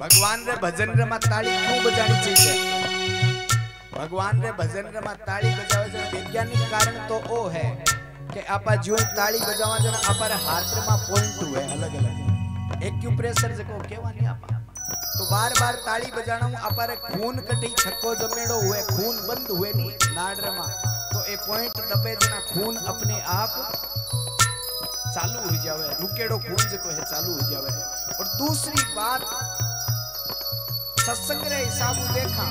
भगवान रे भजन रे में ताली क्यों बजानी चाहिए? भगवान रे भजन रे में ताली बजावे जो वैज्ञानिक कारण तो ओ है कि आपा जो ताली बजावा जो अपर हाथ में पॉइंट हुए अलग अलग एक्यूप्रेशर जको केवानी आपा तो बार-बार ताली बजाना अपर खून कटी छक्को जमेड़ो हुए खून बंद हुए नी नाड़ रे में तो ए पॉइंट दबे जना खून अपने आप चालू हो जावे रुकेड़ो खून जको है चालू हो जावे। और दूसरी बात सत्संग रे हिसाब देखा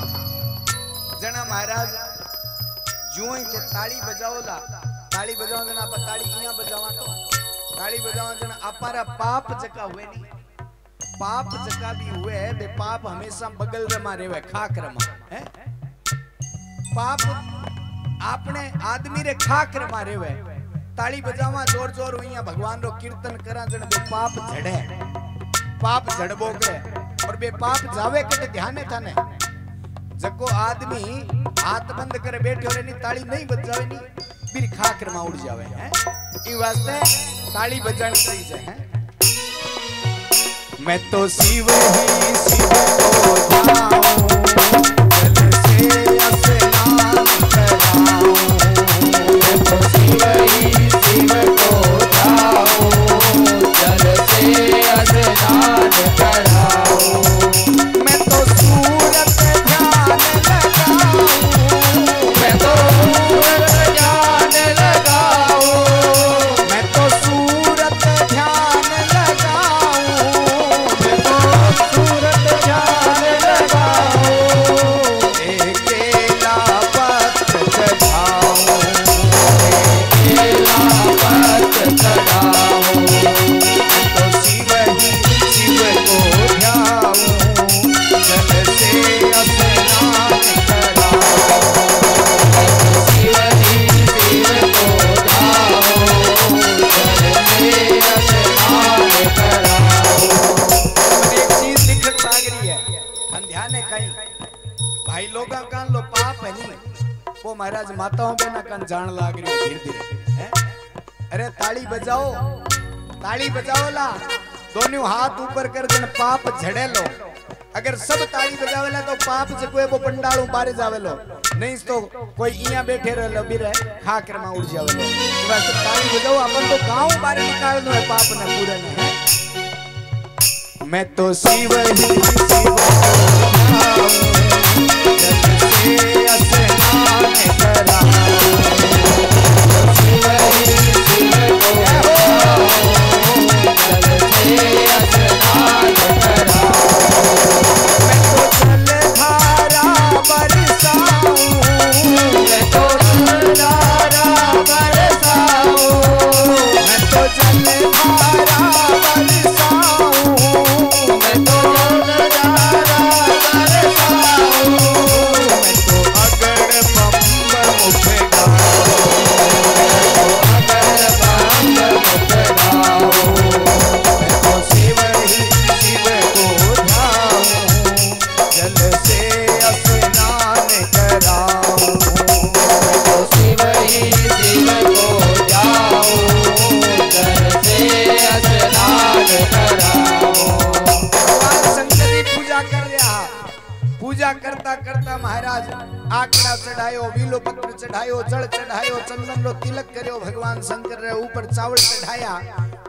जना महाराज जो ही के ताली बजाओला ताली बजाओ जना आप ताली इया बजावा तो ताली बजावा जना अपारा पाप जका हुए नी पाप जका भी हुए बे पाप हमेशा बगल रे मारे हुए खाक रे मा है पाप आपने आदमी रे खाक रे मारे हुए ताली बजावा जोर जोर हुई भगवान रो कीर्तन करा जन बे पाप झड़े पाप झड़बो के और बे पाप जावे के ध्यान थाने जको आदमी हाथ बंद करे बैठो रे नी ताली नहीं बजावे नी फिर खाकर में उड़ जावे हैं ई वास्ते ताली बजानी चाहिए है। मैं तो शिव ही शिव को जाऊं जल से स्नान कराऊं मैं तो शिव ही शिव को जाऊं जल से स्नान कराऊं मैं तो सूरत ध्यान लगाऊं मैं तो सूरत ध्यान लगाऊं मैं तो सूरत ध्यान लगाऊं मैं तो सूरत ध्यान लगाऊं एक केला पत्र चढ़ाऊं एक केला पत्र चढ़ाऊं तो शिव ही शिव को ध्याऊं जल से स्नान कराऊं शिव ही शिव को ध्याऊं जल से स्नान कराऊं। एक चीज दिखत लाग रही है हम ध्यान है कहीं भाई लोगा कान लो पाप है नहीं वो महाराज माताओं बेना कान जान लाग रही है धीरे-धीरे है। अरे ताली बजाओ ला दोनों हाथ ऊपर कर देन पाप झड़े लो अगर सब ताली बजावेला तो पाप जको है वो पंडालों बारे जावेलो नहीं तो कोई इया बैठे रहलो बिरे खाकर में उड़ जावेलो बस ताली बजाओ अपन तो गांव बारे निकालनो है पाप ने पूरे ने है। मैं तो शिव ही शिव को जाऊं जल से स्नान कराऊं शिव ही शिव को जाऊं जल से स्नान कराऊं मैं तो जलधारा बरसाऊं मैं तो जलधारा बरसाऊं मैं तो जलधारा बरसाऊं मैं तो जलधारा बरसाऊं मैं तो अगड़ बम मुख गाऊं अगड़ बम मुख गाऊं मैं तो शिव ही शिव को ध्याऊं जल से स्नान कराऊं मैं तो शिव ही शिव को जाऊं जल से स्नान कराऊं। शंकर जी पूजा कर रहा पूजा करता करता महाराज आकड़ा चढ़ायो वीलो पत्र चढ़ायो जल चढ़ायो चंदन रो तिलक करियो भगवान शंकर रे ऊपर चावल चढ़ाया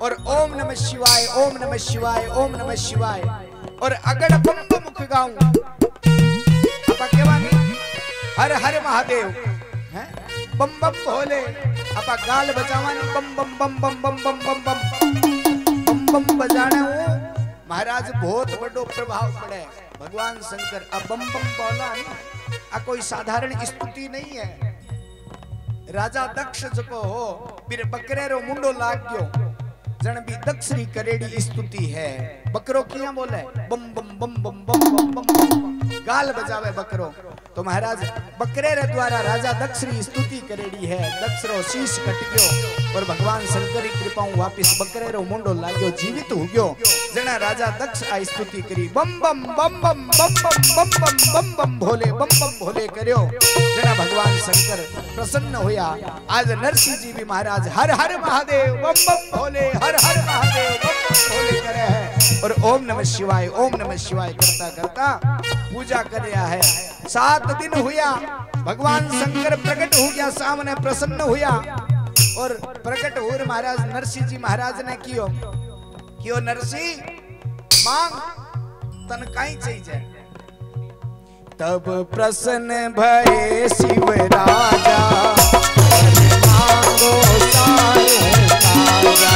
और ओम नमः शिवाय ओम नमः शिवाय ओम नमः शिवाय और अगड़ बम मुख गाऊं आपा केवानी हर हर महादेव हैं बम बम भोले आपा गाल बजावानी बम बम बम बम बम बम बम बम बम बम बजाने हूं महाराज बहुत बड़ो प्रभाव पड़े भगवान शंकर अब बम बम बोला आ कोई साधारण स्तुति नहीं है। राजा दक्ष जको हो बिर बकरे रो मुंडो लाग गयो जण भी दक्षरी करेड़ी स्तुति है बकरो किया बोले बम बम बम बम बम बम बम गाल बजावे बकरो तो महाराज बकरे रे द्वारा राजा दक्षरी स्तुति करेड़ी है दक्ष रो शीश कट गयो और भगवान शंकर की कृपाऊ वापिस बकरे रो मुंडो लाग्यो जीवित हो गयो जना राजा दक्ष आ स्तुति करी बम बम बम बम बम बम बम बम बम बम भोले करियो जना भगवान शंकर प्रसन्न होया। आज नरसिंह जी भी महाराज हर हर महादेव बम बम भोले हर हर महादेव बम खोले करे है और ओम नमः शिवाय करता करता पूजा कर रहा है। 7 दिन हुआ, भगवान शंकर प्रकट हो गया, सामने प्रसन्न हुआ और प्रकट हो महाराज नरसिंह जी महाराज ने कियो नरसिंह मांग तन काई चाहिए। तब प्रसन्न भये शिव राजा मांगो सारे काजा।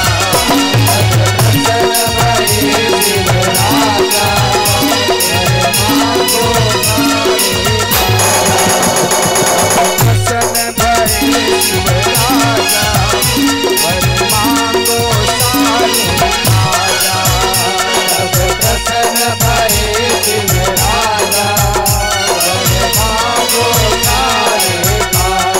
प्रसन्न भये शिव राजा मांगो सारे काजा। प्रसन्न भये शिव राजा मांगो सारे काजा।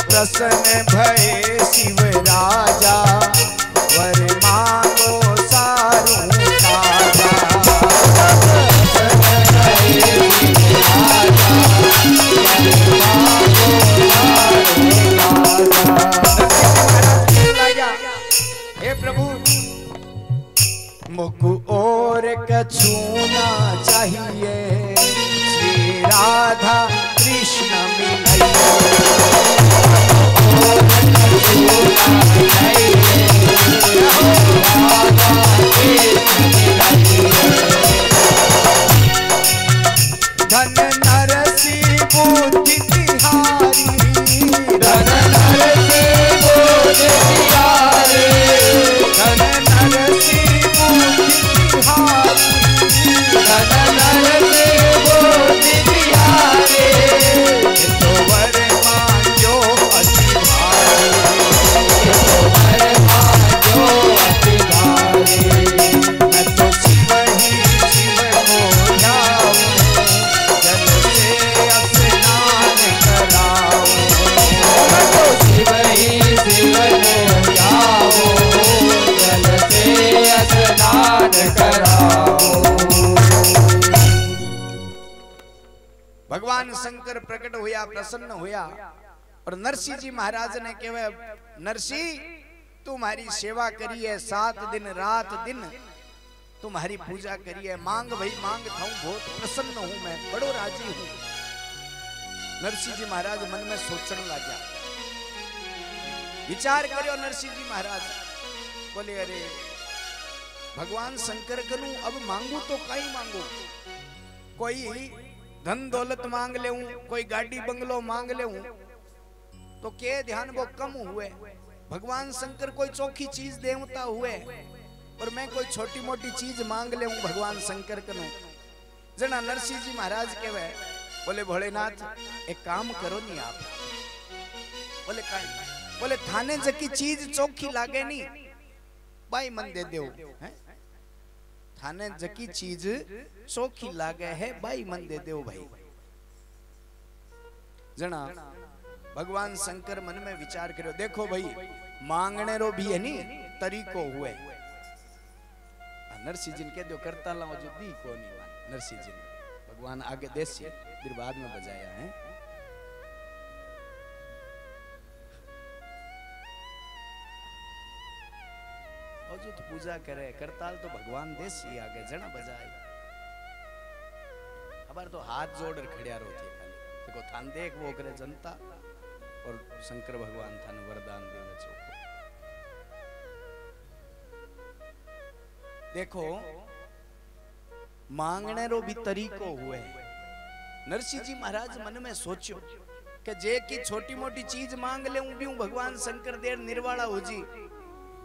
प्रसन्न भये शिव राजा मुकु और कछूना चाहिए, श्री राधा कृष्ण मिलाइए। धन नरसी बुद्धि तिहारी, धन नरसी बुद्धि तिहारी, धन नरसी भगवान शंकर प्रकट हुआ, प्रसन्न हुआ और नरसिंह जी महाराज ने कहे नरसिंह तुम्हारी सेवा करी है, 7 दिन रात दिन तुम्हारी पूजा करी है, मांग भाई मांग था, बहुत प्रसन्न हूं, मैं बड़ो राजी हूं। नरसिंह जी महाराज मन में सोचने लगा, विचार करो। नरसिंह जी महाराज बोले अरे भगवान शंकर कनु अब मांगू तो कई मांगू, कोई धन दौलत मांग ले, कोई गाड़ी बंगलो मांग ले तो के ध्यान वो कम हुए। भगवान शंकर कोई चौखी चीज देवता हुए और मैं कोई छोटी मोटी चीज मांग ले भगवान शंकर कनु। जना नरसिंह जी महाराज कहे बोले भोलेनाथ एक काम करो नहीं आप। बोले काई? बोले थाने जकी चीज चौखी लागे नहीं बाई मन दे दो, थाने जकी चीज चौखी लागे है बाई मन दे दो भाई। जना भगवान शंकर मन में विचार करो, देखो भाई मांगने रो भी है नी तरीको हुए। नरसिंह जी ने कह दो करता लाओ जो दी को नहीं। नरसिंह जी ने भगवान आगे देसी फिर बाद में बजाया है। जो तो पूजा करे करताल तो भगवान देसी आगे जना बजाए। अबार तो हाथ जोड़ खड़िया रो थे खाली देखो थान देख वो करे जनता और शंकर भगवान थान वरदान देवे छो। देखो मांगने रो भी तरीको हुए। नरसिंह जी महाराज मन में सोचो कि जे की छोटी मोटी चीज मांग ले भी भगवान शंकर देर निर्वाणा हो जी,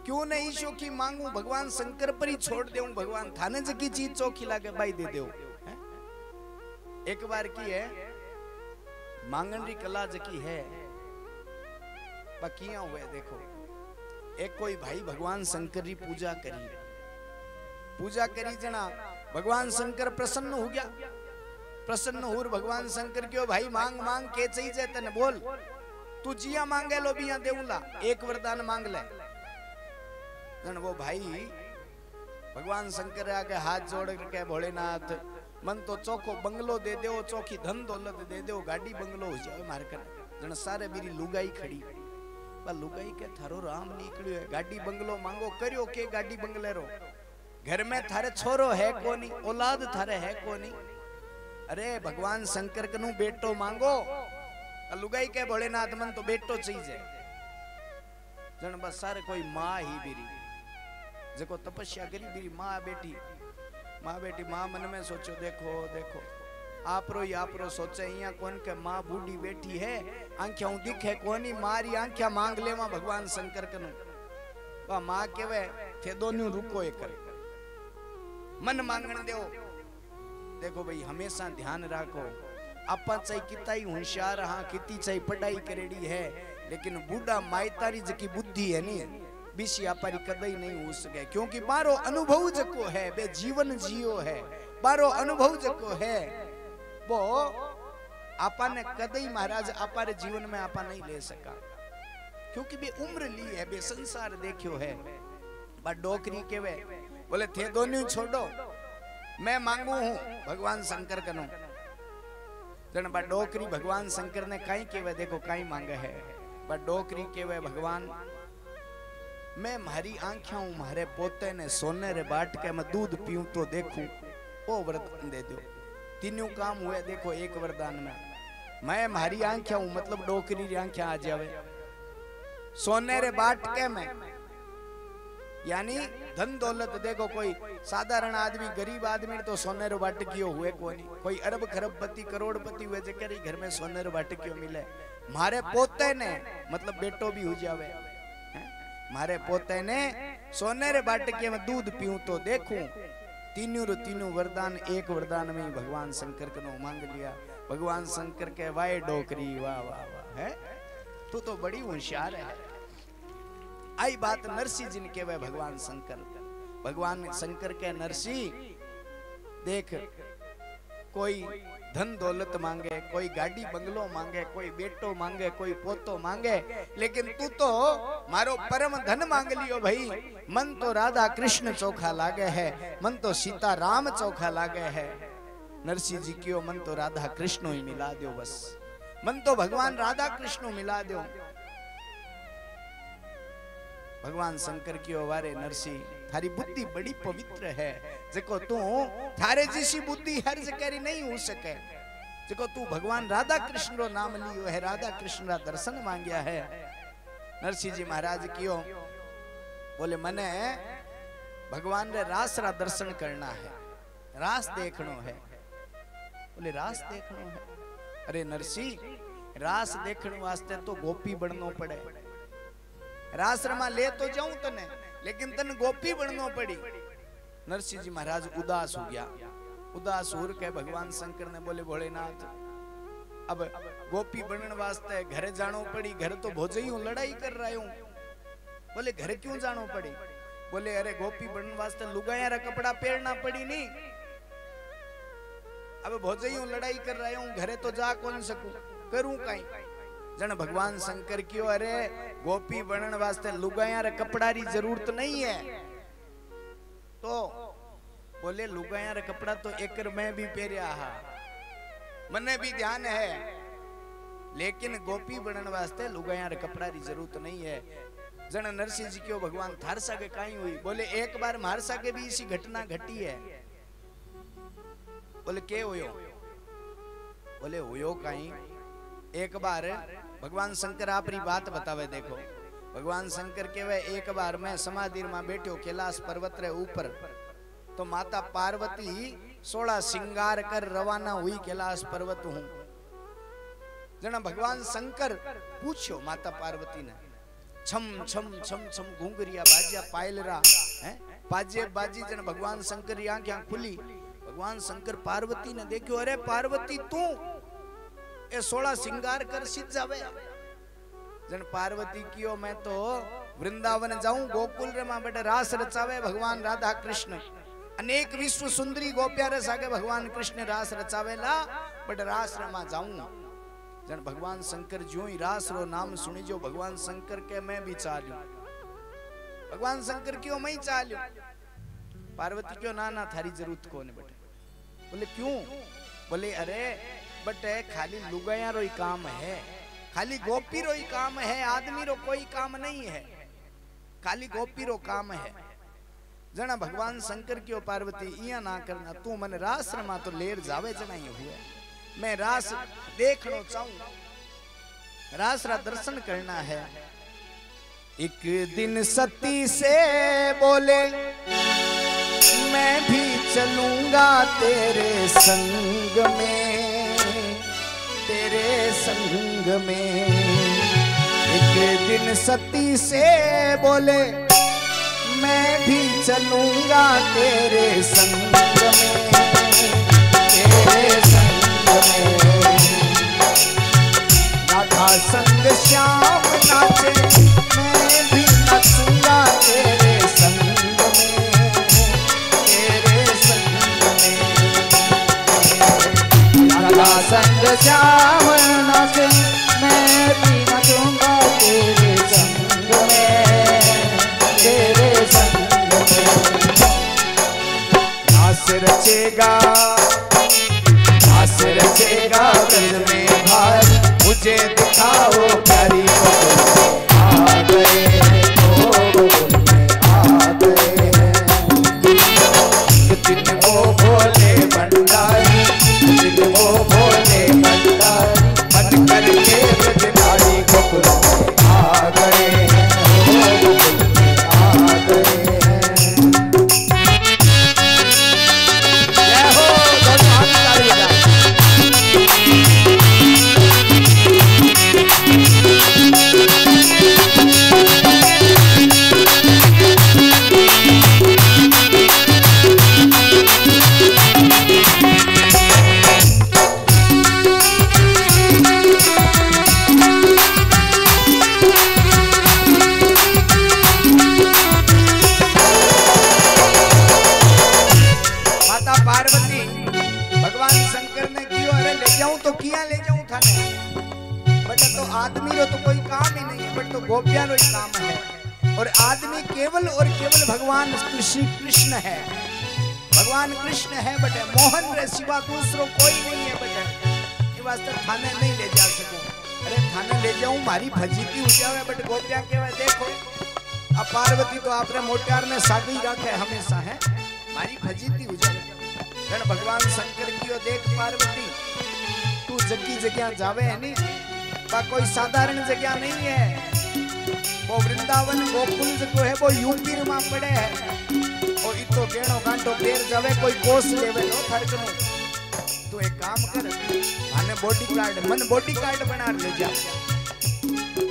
क्यों नहीं ईशो की मांगू भगवान शंकर पर ही छोड़ दे, भगवान थाने जकी चीज चौखी लागे भाई दे दो। एक बार की है मांगन री कला जकी है किया हुए देखो। एक कोई भाई भगवान शंकर री पूजा करी जना भगवान शंकर प्रसन्न हो गया। प्रसन्न हो भगवान शंकर क्यों भाई मांग मांग के चाहिए तने बोल, तू जिया मांगे लो बिया देऊला, एक वरदान मांग ले। जन वो भाई भगवान शंकर आगे हाथ जोड़ के भोलेनाथ मन तो चौको बंगलो दे दो, चौकी धन दौलत दे दो, गाड़ी बंगलो हो जाए मार कर। जन सारे मेरी लुगाई खड़ी, लुगाई के थारो राम निकलियो है, गाड़ी बंगलो मांगो करियो के गाड़ी बंगले रो, घर में थारे छोरो है कोनी, औलाद थारे है कोनी, अरे भगवान शंकर कनु बेटो मांगो। लुगाई के भोलेनाथ मन तो बेटो चाहिए। जन बस सारे कोई माँ ही बीरी जको तपस्या करी बीरी माँ बेटी माँ मन में सोचो देखो देखो आपरो सोचे यहाँ कौन के माँ बूढ़ी बैठी है, आंखियां दिखे कोनी, मारी आंखिया मांग ले वहां भगवान शंकर कनु। माँ केवे थे दोनों रुको एक कर मन मांगण दो। देखो भाई हमेशा ध्यान रखो, आपा चाहे कितना ही होशियार हाँ कितनी चाहे पढ़ाई करेड़ी है, लेकिन बूढ़ा मायतारी जकी बुद्धि है नी बीसी आपारी कदई नहीं हो सके, क्योंकि बारो अनुभव जको है बे जीवन जियो है, बारो अनुभव जको है वो आपा ने कदई महाराज आपारे जीवन में आपा नहीं ले सका, क्योंकि बे उम्र ली है, बे संसार देखियो है। बा डोकरी केवे बोले थे दोनों छोड़ो मैं मांगू हूं भगवान शंकर कनु। जन बा डोकरी भगवान शंकर ने कहीं केवे देखो कहीं मांगे है। बा डोकरी केवे भगवान मैं मारी आंखों मारे पोते ने सोने रे बाट के मैं दूध पीऊं तो देखूं, वो वरदान दे दो। तीनों काम हुए देखो एक वरदान में, मैं मारी आंखों मतलब डोकरी री आंखें आ जावे, सोने रे बाट के में यानी धन दौलत। देखो कोई साधारण आदमी गरीब आदमी तो सोने रो बाटकियो हुए कोनी, कोई अरब खरबपति करोड़पति हुए जेकर घर में सोने रो बाटकियो मिले। मारे पोते ने मतलब बेटो भी हो जावे, मारे पोते ने सोने रे बाटकिए में दूध पीऊं तो देखूं। तीनों वरदान एक वरदान में ही भगवान शंकर कनो मांग लिया। भगवान शंकर के वाए डोकरी वाह वाह वाह है, तू तो बड़ी होशियार है। आई बात नरसी जिन के वे भगवान शंकर के नरसी देख, कोई धन दौलत मांगे, कोई गाड़ी बंगलो मांगे, कोई बेटो मांगे, कोई पोतो मांगे, लेकिन तू तो मारो परम धन मांग लियो भाई। मन तो राधा कृष्ण चोखा लागे है, मन तो सीता राम चोखा लागे है। नरसिंह जी क्यों मन तो राधा कृष्ण ही मिला दो, बस मन तो भगवान राधा कृष्ण मिला दो। भगवान शंकर की वारे नरसिंह थारी बुद्धि बड़ी पवित्र है, देखो तू थारे जैसी बुद्धि हर जगह नहीं हो सके। देखो तू भगवान राधा कृष्ण रो नाम लियो है, राधा कृष्ण रा दर्शन मांगया है। नरसिंह जी महाराज क्यों बोले मने भगवान रे रास रा दर्शन करना है, रास देखनो है। बोले रास देखनो है, अरे नरसिंह रास देखने वास्ते तो गोपी बननो पड़े। रास रमा ले तो जाऊं तने, लेकिन तन गोपी बननो पड़ी। नरसिंह जी महाराज उदास हो गया। उदास हो के भगवान शंकर ने बोले भोलेनाथ अब गोपी बनने वास्ते घर जानो पड़ी, घर तो भोजई हूं लड़ाई कर रहा हूं। बोले घर क्यों जानो पड़ी? बोले अरे गोपी बनने वास्ते लुगाया रा कपड़ा पहनना पड़ी नहीं, अब भोजई हूं लड़ाई कर रहा हूं, घरे तो जा कौन सकूं, करूं कहीं। जन भगवान शंकर क्यों अरे गोपी बनने वास्ते लुगाया रे कपड़ा री जरूरत नहीं है। तो बोले लुगाया रे कपड़ा तो एकर मैं भी पहरिया हा, मने भी ध्यान है, लेकिन गोपी बनने वास्ते लुगाया रे कपड़ा री जरूरत नहीं है। जन नरसिंह जी क्यों भगवान थार सागे काई हुई? बोले एक बार मार सागे भी इसी घटना घटी है। बोले के होयो? बोले होयो काई, एक बार भगवान शंकर आपरी बात बतावे। देखो भगवान शंकर के वे एक बार मैं समाधि में बैठो कैलाश पर्वत रे ऊपर, तो माता पार्वती 16 श्रृंगार कर रवाना हुई कैलाश पर्वत हूं। जना भगवान शंकर पूछो माता पार्वती ने, छम छम छम छम घूंगरिया बाजिया पायलरा है बाजे बाजी। जन भगवान शंकर की आंखें खुली। भगवान शंकर पार्वती ने देखो, अरे पार्वती तू ए 16 श्रृंगार कर सीध जावे जन पार्वती कियो मैं तो वृंदावन जाऊं गोकुल रे मां बेटे रास रचावे भगवान राधा कृष्ण अनेक विश्व सुंदरी गोपिया रे सागे भगवान कृष्ण रास रचावेला बट रास रे मां जाऊं जन भगवान शंकर ज्यों ही रास रो नाम सुनी जो भगवान शंकर के मैं भी चालू भगवान शंकर क्यों मैं चालू पार्वती क्यों ना ना थारी जरूरत को ने बेटे बोले क्यों बोले अरे बटे खाली लुगाया रो ही काम है खाली गोपी रो ही काम है आदमी रो कोई काम नहीं है खाली गोपी रो काम है जना भगवान शंकर क्यों पार्वती इया ना करना तू मन रास रमा तो लेर जावे जना ये हुए मैं रास देखना चाहूं रास रा दर्शन करना है एक दिन सती से बोले मैं भी चलूंगा तेरे संग में एक दिन सती से बोले मैं भी चलूंगा तेरे संग में राधा संग श्याम नाचे मैं भी नचूंगा तेरे संग राधा संग श्याम नाचे मैं भी नचूंगा तेरे संग में रास रचेगा ब्रज में भार मुझे दिखाओ प्यारी आ गए दिन वो भोले भंडारी दिन वो भोले भंडारी मन करके ब्रजधारी गोकुल में आ गए आदमी रो तो कोई काम ही नहीं है बट तो गोपियां रो ही काम है और आदमी केवल और केवल भगवान श्री कृष्ण है भगवान कृष्ण है बट मोहन रे सिवा दूसरो कोई नहीं है बट ये वास्ते थाने नहीं ले जा सकूं अरे थाने ले जाऊं मारी फजीती हो जावे बट गोपियां कहवे देखो अब पार्वती तो आपने मोटियार ने सागी रखे हमेशा है मारी फजीती हो जावे जन भगवान शंकर की देख पार्वती तू जगी जगह जावे है नी कोई साधारण जगह नहीं है वो वृंदावन गोकुल जो है वो यूपी में पड़े है और इतो गेणो गांठो पेर जावे कोई कोस लेवे लो फर्क नहीं तो एक काम कर माने बॉडीगार्ड मन बॉडीगार्ड बना ले जा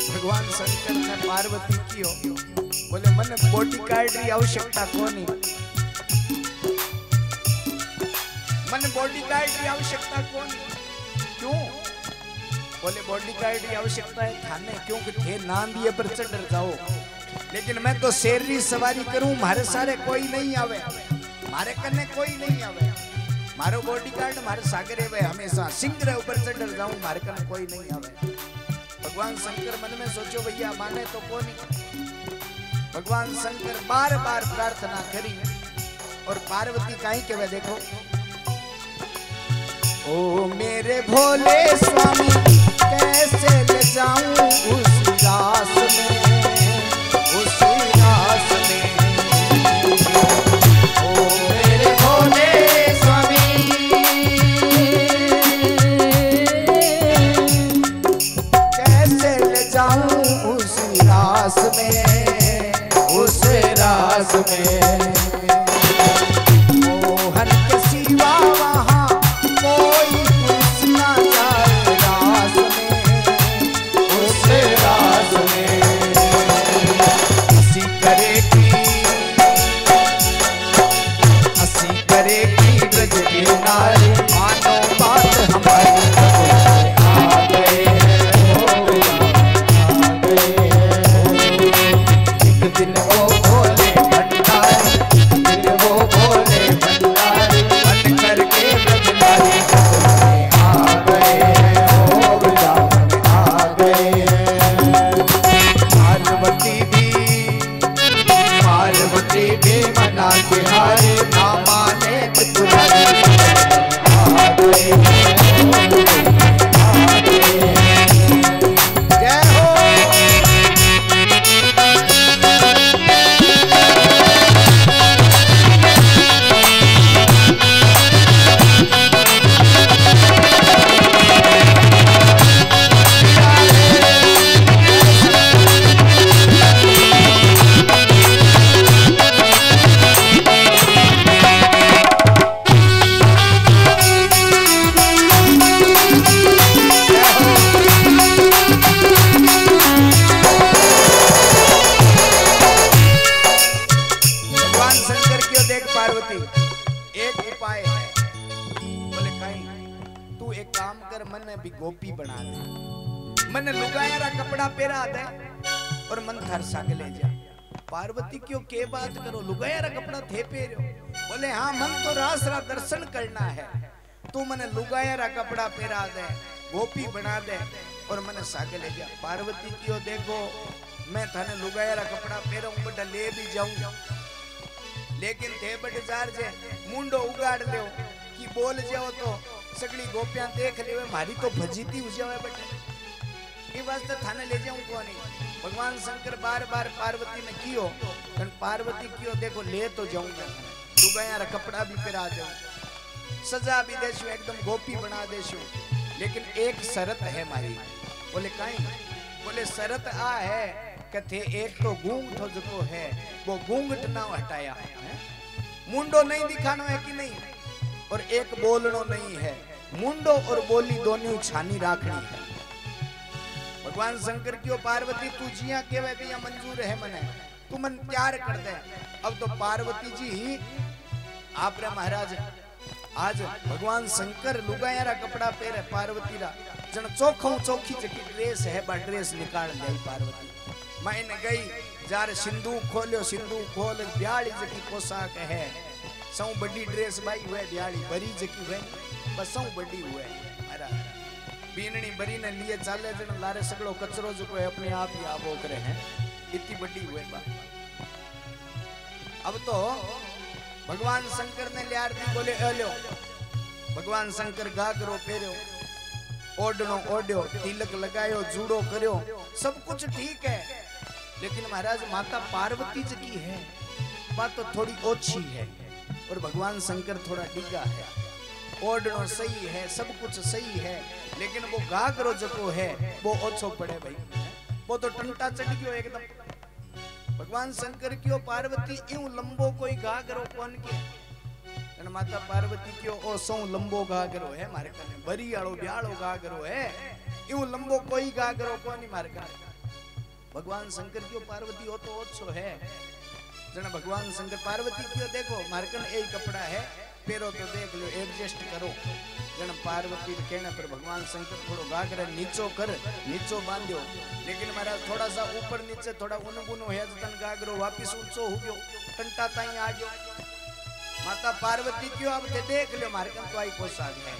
भगवान शंकर ने पार्वती की हो बोले मन बॉडीगार्ड की आवश्यकता कोनी मन बॉडीगार्ड की आवश्यकता कोनी क्यों बोले बॉडीगार्ड की आवश्यकता है थाने क्योंकि थे नांदिए पर चढ़ जाओ लेकिन मैं तो शेर की सवारी करूं मारे सारे कोई नहीं आवे मारे कने कोई नहीं आवे मारो बॉडीगार्ड मारे सागरे वे हमेशा सिंह रे ऊपर चढ़ जाऊं मारे कने कोई नहीं आवे भगवान शंकर मन में सोचो भैया माने तो कोनी भगवान शंकर बार-बार प्रार्थना करी और पार्वती काई कहवे देखो ओ मेरे भोले स्वामी कैसे ले जाऊं उस रास में ओ मेरे भोले स्वामी कैसे ले जाऊं उस रास में मोहन के सिवा वहां कोई ना जाए रास में उस रास में हंसी करेगी ब्रज की नारी मानो बात हमारी आ बिहारी ना माने त्रिपुरारी जय हो। गोपी बना दे, मन लुगाया कपड़ा पहरा दे और मन थर साग ले जा। पार्वती क्यों के बात करो, लुगाया कपड़ा थे पहरो। बोले हाँ मन तो रास रा दर्शन करना है, तू मन लुगाया कपड़ा पहरा दे, गोपी बना दे और मन साग ले जा। पार्वती क्यों देखो मैं थाने लुगाया कपड़ा पहरा बड़ा ले भी जाऊं, लेकिन थे बड़े जार जे मुंडो उगाड़ दो कि बोल जाओ तो सगड़ी गोपियां देख ले मारी तो भजीती हो जावे बेटे। ये वास्ते थाने ले जाऊं कोनी। भगवान शंकर बार बार पार्वती ने कियो, कन पार्वती कियो देखो ले तो जाऊंगा, लुगाया रा कपड़ा भी पहरा जाऊं, सजा भी देशु, एकदम गोपी बना देशु, लेकिन एक शर्त है मारी। बोले काई? बोले शर्त आ है कथे एक तो गूंगठो जो है वो गूंगट ना हटाया है, मुंडो नहीं दिखानो है कि नहीं, और एक बोलनो नहीं है, मुंडो और बोली दोनों छानी राखनी है। भगवान शंकर क्यों पार्वती तू जिया केवे दिया मंजूर है मने, तू मन प्यार कर दे। अब तो पार्वती जी आप रे महाराज आज भगवान शंकर लुगाया रा कपड़ा पहरे पार्वती रा जन चोखो चोखी जकी ड्रेस है बा ड्रेस निकाल ली पार्वती। मैंने गई जार सिंधु खोलियो, सिंधु खोल ब्याली जकी पोशाक है, सौ बड़ी ड्रेस बाई हुए ब्याली बरी जकी हुए बस सौ बड़ी हुए महाराज। बीननी बरी ने लिए चाले जन लारे सगड़ो कचरो जो कोई अपने आप ही आबो करे हैं, इतनी बड़ी हुए बा। अब तो भगवान शंकर ने लियार दी, बोले लो भगवान शंकर घाघरो पहरो, ओढ़नो ओढ़ो, तिलक लगायो, जूड़ो करो, सब कुछ ठीक है, लेकिन महाराज माता पार्वती जी की है बात तो थोड़ी ओछी है और भगवान शंकर थोड़ा डिगा है। ओढ़नो सही है, सब कुछ सही है, लेकिन वो घाघरो जो है वो ओछो पड़े भाई, वो तो टंटा चढ़ गयो एकदम। भगवान शंकर क्यों पार्वती यूं लंबो कोई घाघरो कौन के, माता पार्वती क्यों ओ सौ लंबो घाघरो है मारे कने, बरी आलो ब्यालो घाघरो है, यूं लंबो कोई घाघरो कोनी मारे कने। भगवान शंकर क्यों पार्वती हो तो ओछो है, जन भगवान शंकर पार्वती क्यों देखो मारे कने यही कपड़ा है पेरो तो देख लो एडजस्ट करो। जन पार्वती कहने पर भगवान शंकर थोड़ो घाघरा नीचो कर, नीचो बांध्यो, लेकिन महाराज थोड़ा सा ऊपर नीचे थोड़ा उनगुनो है तन घाघरो वापिस ऊंचो हो गयो, टंटा ताई आ गयो। माता पार्वती क्यों अब ते देख लो मारे कन तो आई पोशाक है।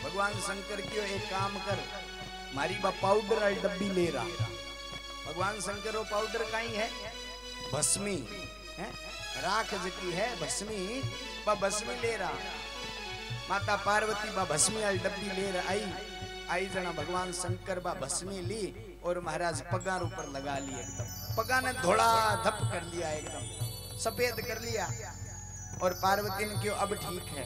भगवान शंकर क्यों एक काम कर, मारी बा पाउडर वाली डब्बी ले रहा। भगवान शंकर वो पाउडर काई है भस्मी है, राख जकी है भस्मी, बा भस्मी ले रहा। माता पार्वती बा भस्मी वाली डब्बी ले रहा आई जना भगवान शंकर बा भस्मी ली और महाराज पगार ऊपर लगा ली, एकदम पगा ने धोड़ा धप कर लिया, एकदम सफेद कर लिया। और पार्वती ने क्यों अब ठीक है,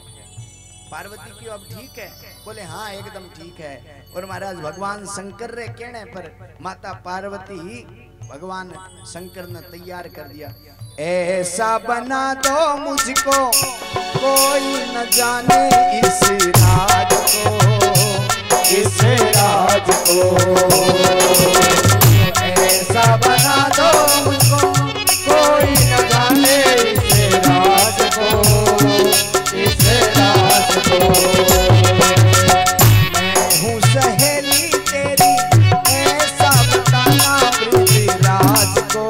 पार्वती क्यों अब ठीक है, बोले हाँ एकदम ठीक है। और महाराज भगवान शंकर रे कहने पर माता पार्वती भगवान शंकर ने तैयार कर दिया, ऐसा बना दो मुझको कोई न जाने इस राज को, इस राज को, ऐसा बना दो मुझको कोई न जाने इस राज को, इस राज को। मैं हूँ सहेली तेरी ऐसा बताना ब्रिजराज को,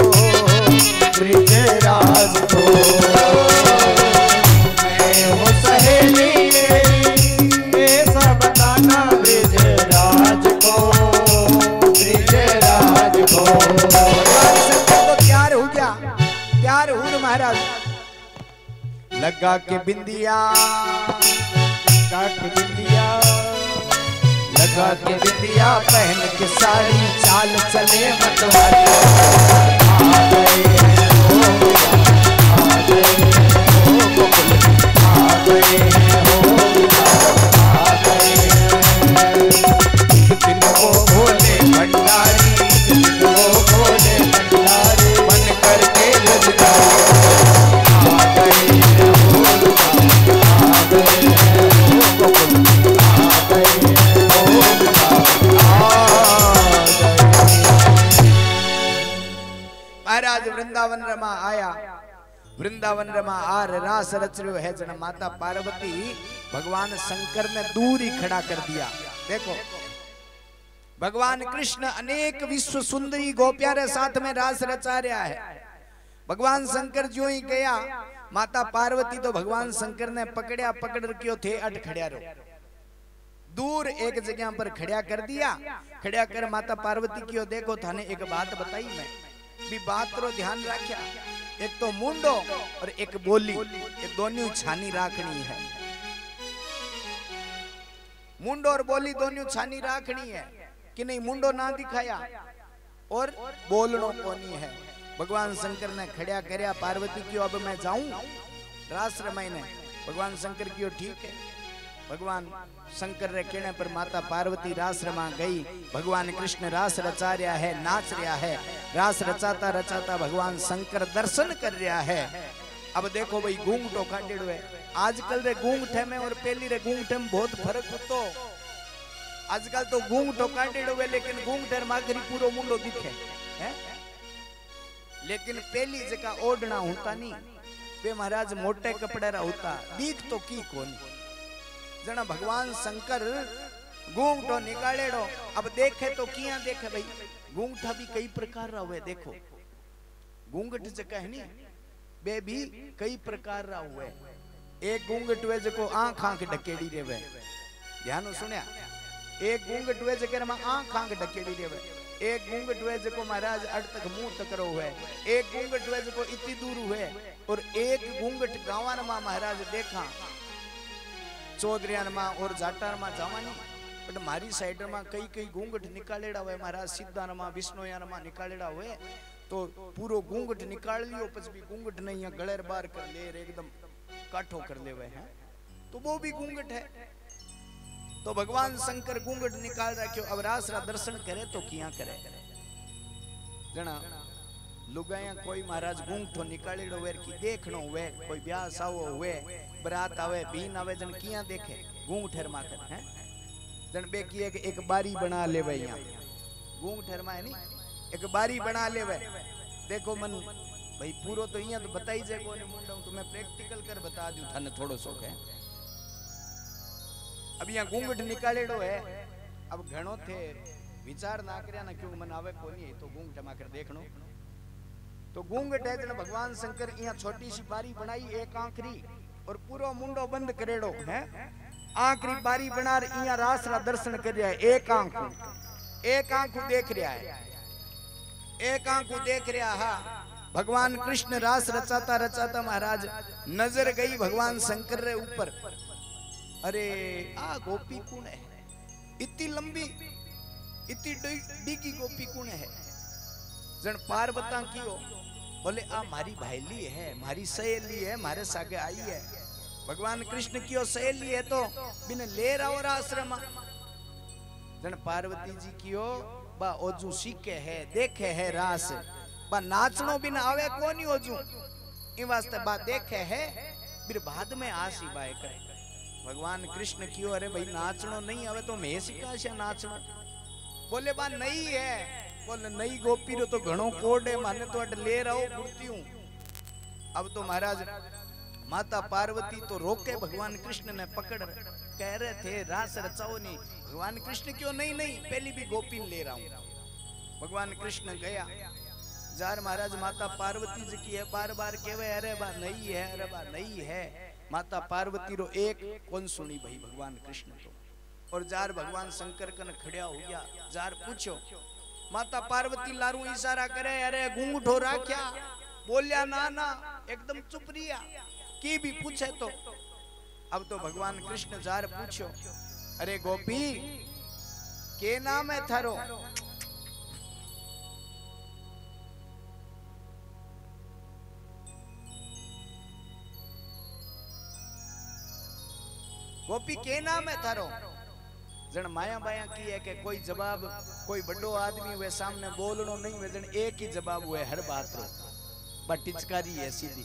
ब्रिजराज को। मैं हूँ सहेली तेरी ऐसा बताना ब्रिजराज को, ब्रिजराज को। तो तैयार हो गया, तैयार हूँ महाराज। लगा के बिंदिया, लगा के बिंदिया, लगा के बिंदिया, पहन के साड़ी, चाल चले मतवारी। आ गए हैं हो, आ गए हैं हो गोकुल, आ गए हैं हो, आ गए हैं। दिन वो भोले भंडारी, दिन वो भोले भंडारी, बन करके लजदारी। आ गए हैं हो, आ गए हैं हो गोकुल, आ गए हैं हो, महाराज वृंदावन रमा आया, वृंदावन रमा आर रास रच रह्यो है। जन माता पार्वती भगवान शंकर ने दूर ही खड़ा कर दिया। देखो भगवान कृष्ण अनेक विश्व सुंदरी गोपियां रे साथ में रास रचा रहा है। भगवान शंकर जो ही गया, माता पार्वती तो भगवान शंकर ने पकड़िया, पकड़ रखियो थे अट खड़िया रो, दूर एक जगह पर खड़ा कर दिया। खड़ा कर माता पार्वती की देखो थाने एक बात बताई मैं भी, बात रो ध्यान रखा, एक तो मुंडो और एक बोली, ये दोनों छानी राखनी है। मुंडो और बोली दोनों छानी राखनी है कि नहीं, मुंडो ना दिखाया और बोलनो कोनी है। भगवान शंकर ने खड़ा करया पार्वती की, अब मैं जाऊं रास रमाईने। भगवान शंकर की ठीक है। भगवान शंकर रे कहने पर माता पार्वती रास रमा गई। भगवान कृष्ण रास रचा रहा है, नाच रहा है। रास रचाता रचाता भगवान शंकर दर्शन कर रहा है। अब देखो भाई घूंघटो काटेड़ो है। आजकल रे घूंघटे में और पहली रे घूंघटे में बहुत फर्क होतो। आजकल तो घूंघटो काटेड़ो है लेकिन घूंघटे माखरी पूरो मुंडो दिखे है। लेकिन पहली जगह ओढ़ना होता नहीं, वे महाराज मोटे कपड़े रा होता, दीख तो की कोनी। जना भगवान शंकर घूंघटो निकालेड़ो, अब देखे तो किया देखे भाई, घूंघटा भी कई प्रकार रा हुए। देखो घूंघट जगह है नी, बे भी कई प्रकार रा हुए। एक घूंघट हुए जको आंख आंख ढकेड़ी रेवे, ध्यान सुनिया। एक घूंघट हुए जके में आंख आंख ढकेड़ी रेवे। एक घूंघट हुए जको महाराज अड़ तक मुंह तक रो हुए। एक घूंघट हुए जको इतनी दूर हुए। और एक घूंघट गांवन में महाराज देखा चौधरियान में और जाटार में जावानी, बट मारी साइड में कई कई घूंघट निकालेड़ा हुए महाराज, सिद्धान में विष्णुयान में निकालेड़ा हुए। तो पूरो घूंघट निकाल लियो, पछ भी घूंघट नहीं है, गलेर बार कर ले, एकदम काठो कर ले हुए हैं, तो वो भी घूंघट है। तो भगवान शंकर घूंघट निकाल रखियो। अब रास रा दर्शन करे तो किया करे। जना लुगाया कोई महाराज घूंघटो निकालेड़ो हुए की देखनो हुए, कोई ब्याह सावो हुए, बरात आवे, बीन आवे, जन किया देखे घूंघठर मा कर हैं। जन बे की एक बारी बना ले भाई, यहाँ घूंघठर मा है नी, एक बारी बना ले भाई। देखो मन भाई पूरो तो यहाँ तो बताई जाए को ने मुंडा, तो मैं प्रैक्टिकल कर बता दूं थाने थोड़ो शौक है। अब यहाँ घूंघट निकालेड़ो है। अब घणो थे विचार ना करया ना, क्यों मन आवे कोनी, तो घूंघट मा कर देखनो। तो घूंघट है जन भगवान शंकर यहाँ छोटी सी बारी बनाई, एक आंखरी और पूरा मुंडो बंद करेड़ो है। आंखरी बारी बना यहाँ रास रा दर्शन कर रहा है। एक आंख देख रहा है, एक आंख देख रहा है। भगवान कृष्ण रास रचाता रचाता महाराज नजर गई भगवान शंकर रे ऊपर। अरे आ गोपी कौन है, इतनी लंबी इतनी डीगी गोपी कौन है। जन पार्वता कियो, बोले आ मारी भाईली है, मारी सहेली है, मारे सागे आई है। भगवान कृष्ण कियो सहेली है तो बिन ले रहा और आश्रम। जन पार्वती जी कियो बा ओजू सीखे है, देखे है रास, बा नाचनो बिन आवे कोनी ओजू, इन वास्ते बा देखे है फिर बाद में आसी बाए करे। भगवान कृष्ण कियो अरे भाई नाचनो नहीं आवे तो मैं सिखा से नाचनो। बोले बा नहीं है, बोले नई गोपी रो तो घणो कोड है, माने तो अट ले रहो घुरती हूं। अब तो महाराज माता पार्वती तो रोके, भगवान कृष्ण ने पकड़, कह रहे थे रास रचाओ नहीं। भगवान कृष्ण क्यों नहीं नहीं पहली भी गोपी ले रहा हूं। भगवान कृष्ण गया जार महाराज माता पार्वती जी की है, बार बार कहवे अरे बा नहीं है, अरे बा नहीं है। माता पार्वती रो एक कौन सुनी भाई भगवान कृष्ण तो। और जार भगवान शंकर कन खड़िया हो गया, जार पूछो। माता पार्वती लारू इशारा करे, अरे घूंघटो राख्या, बोलिया ना ना, एकदम चुप रिया। की भी पूछे तो अब तो भगवान कृष्ण जार पूछो, अरे गोपी के नाम है थारो? गोपी के नाम है थारो? जन माया बाया की है कि कोई जवाब, कोई बड़ो आदमी हुए सामने बोलनो नहीं हुए, जन एक ही जवाब हुए हर बात रो। बट टिचकारी है सीधी,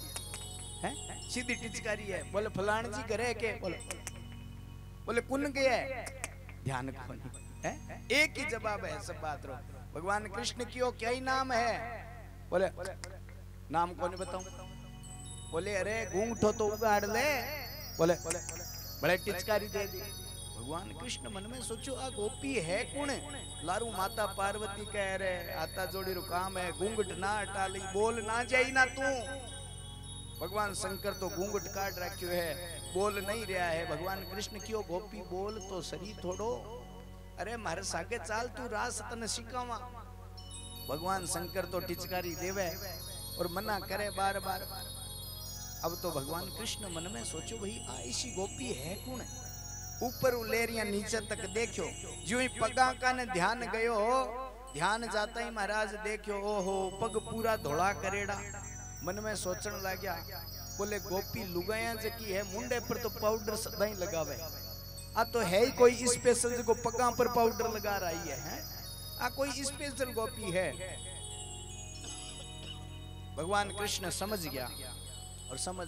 है सीधी टिचकारी है। बोले फलान जी करे के, बोले कुन के है, ध्यान कौन है, एक ही जवाब है सब बात रो। भगवान कृष्ण की क्या ही नाम है? बोले नाम कौन बताऊं? बोले अरे घूंघटो तो उगाड़ ले। बोले बड़े टिचकारी दे दी। भगवान कृष्ण मन में सोचो आ गोपी है कौन? लारू माता पार्वती कह रहे आता जोड़ी रो काम है, घूंघट ना हटाली, बोल ना जाई ना तू। भगवान शंकर तो घूंघट काट रखियो है, बोल नहीं रहा है। भगवान कृष्ण क्यों गोपी बोल तो सही थोड़ो, अरे मारे सागे चाल तू रास तने सिखावा। भगवान शंकर तो टिचकारी देवे और मना करे बार बार। अब तो भगवान कृष्ण मन में सोचो भाई ऐसी गोपी है कौन? ऊपर लेरिया नीचे तक देखो, जो ही पगा का ने ध्यान गयो, ध्यान जाता ही महाराज देखो ओहो पग पूरा धोला करेड़ा। मन में सोचने लग गया, बोले गोपी लुगाया जकी है मुंडे पर तो पाउडर सदा ही लगावे, आ तो है ही कोई स्पेशल जो पगा पर पाउडर लगा रही है? आ कोई स्पेशल गोपी है? भगवान कृष्ण समझ गया और समझ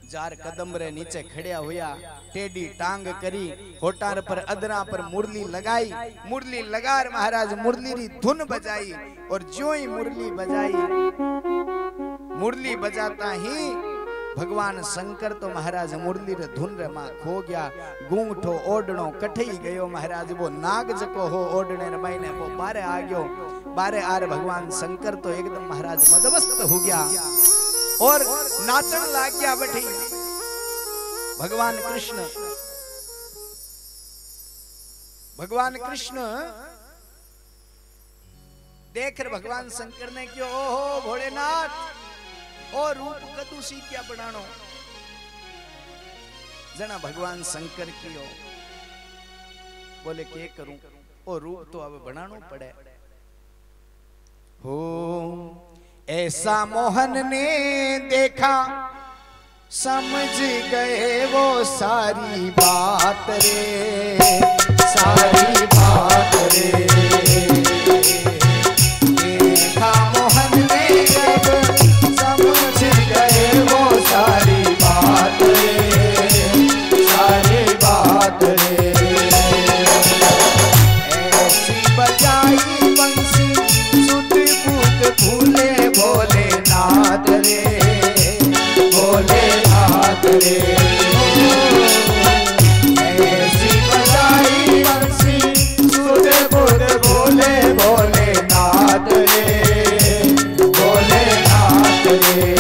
जार कदम रे नीचे खड़िया हुआ, टेढ़ी टांग करी, होटार पर अदरा पर मुरली लगाई, मुरली लगार महाराज मुरली री धुन बजाई। और जो ही मुरली बजाई, मुरली बजाता ही भगवान शंकर तो महाराज मुरली रे धुन रे मां खो गया। गूंठो ओडणो कठई गयो महाराज, वो नाग जको हो ओडणे रे मायने वो बारे आ गयो। बारे आर भगवान शंकर तो एकदम महाराज मदमस्त हो गया और नाचन लाग गया बैठी। भगवान कृष्ण, भगवान कृष्ण देख रहे भगवान शंकर ने क्यों, ओहो भोलेनाथ ओ रूप कदू सी क्या बनानो। जना भगवान शंकर की हो, बोले के करूं, ओ रूप तो अब बनानो पड़े। हो ऐसा मोहन ने देखा, समझ गए वो सारी बात रे, सारी बात रे। देखा मोहन ने जब, समझ गए वो सारी बात रे, सारी बात रे। ऐसी बजाई बंसी सुध बुध भूले भोलेनाथ रे, भोलेनाथ रे। ऐसी बजाई बंसी सुध बुध भोले भोलेनाथ रे, भोलेनाथ रे।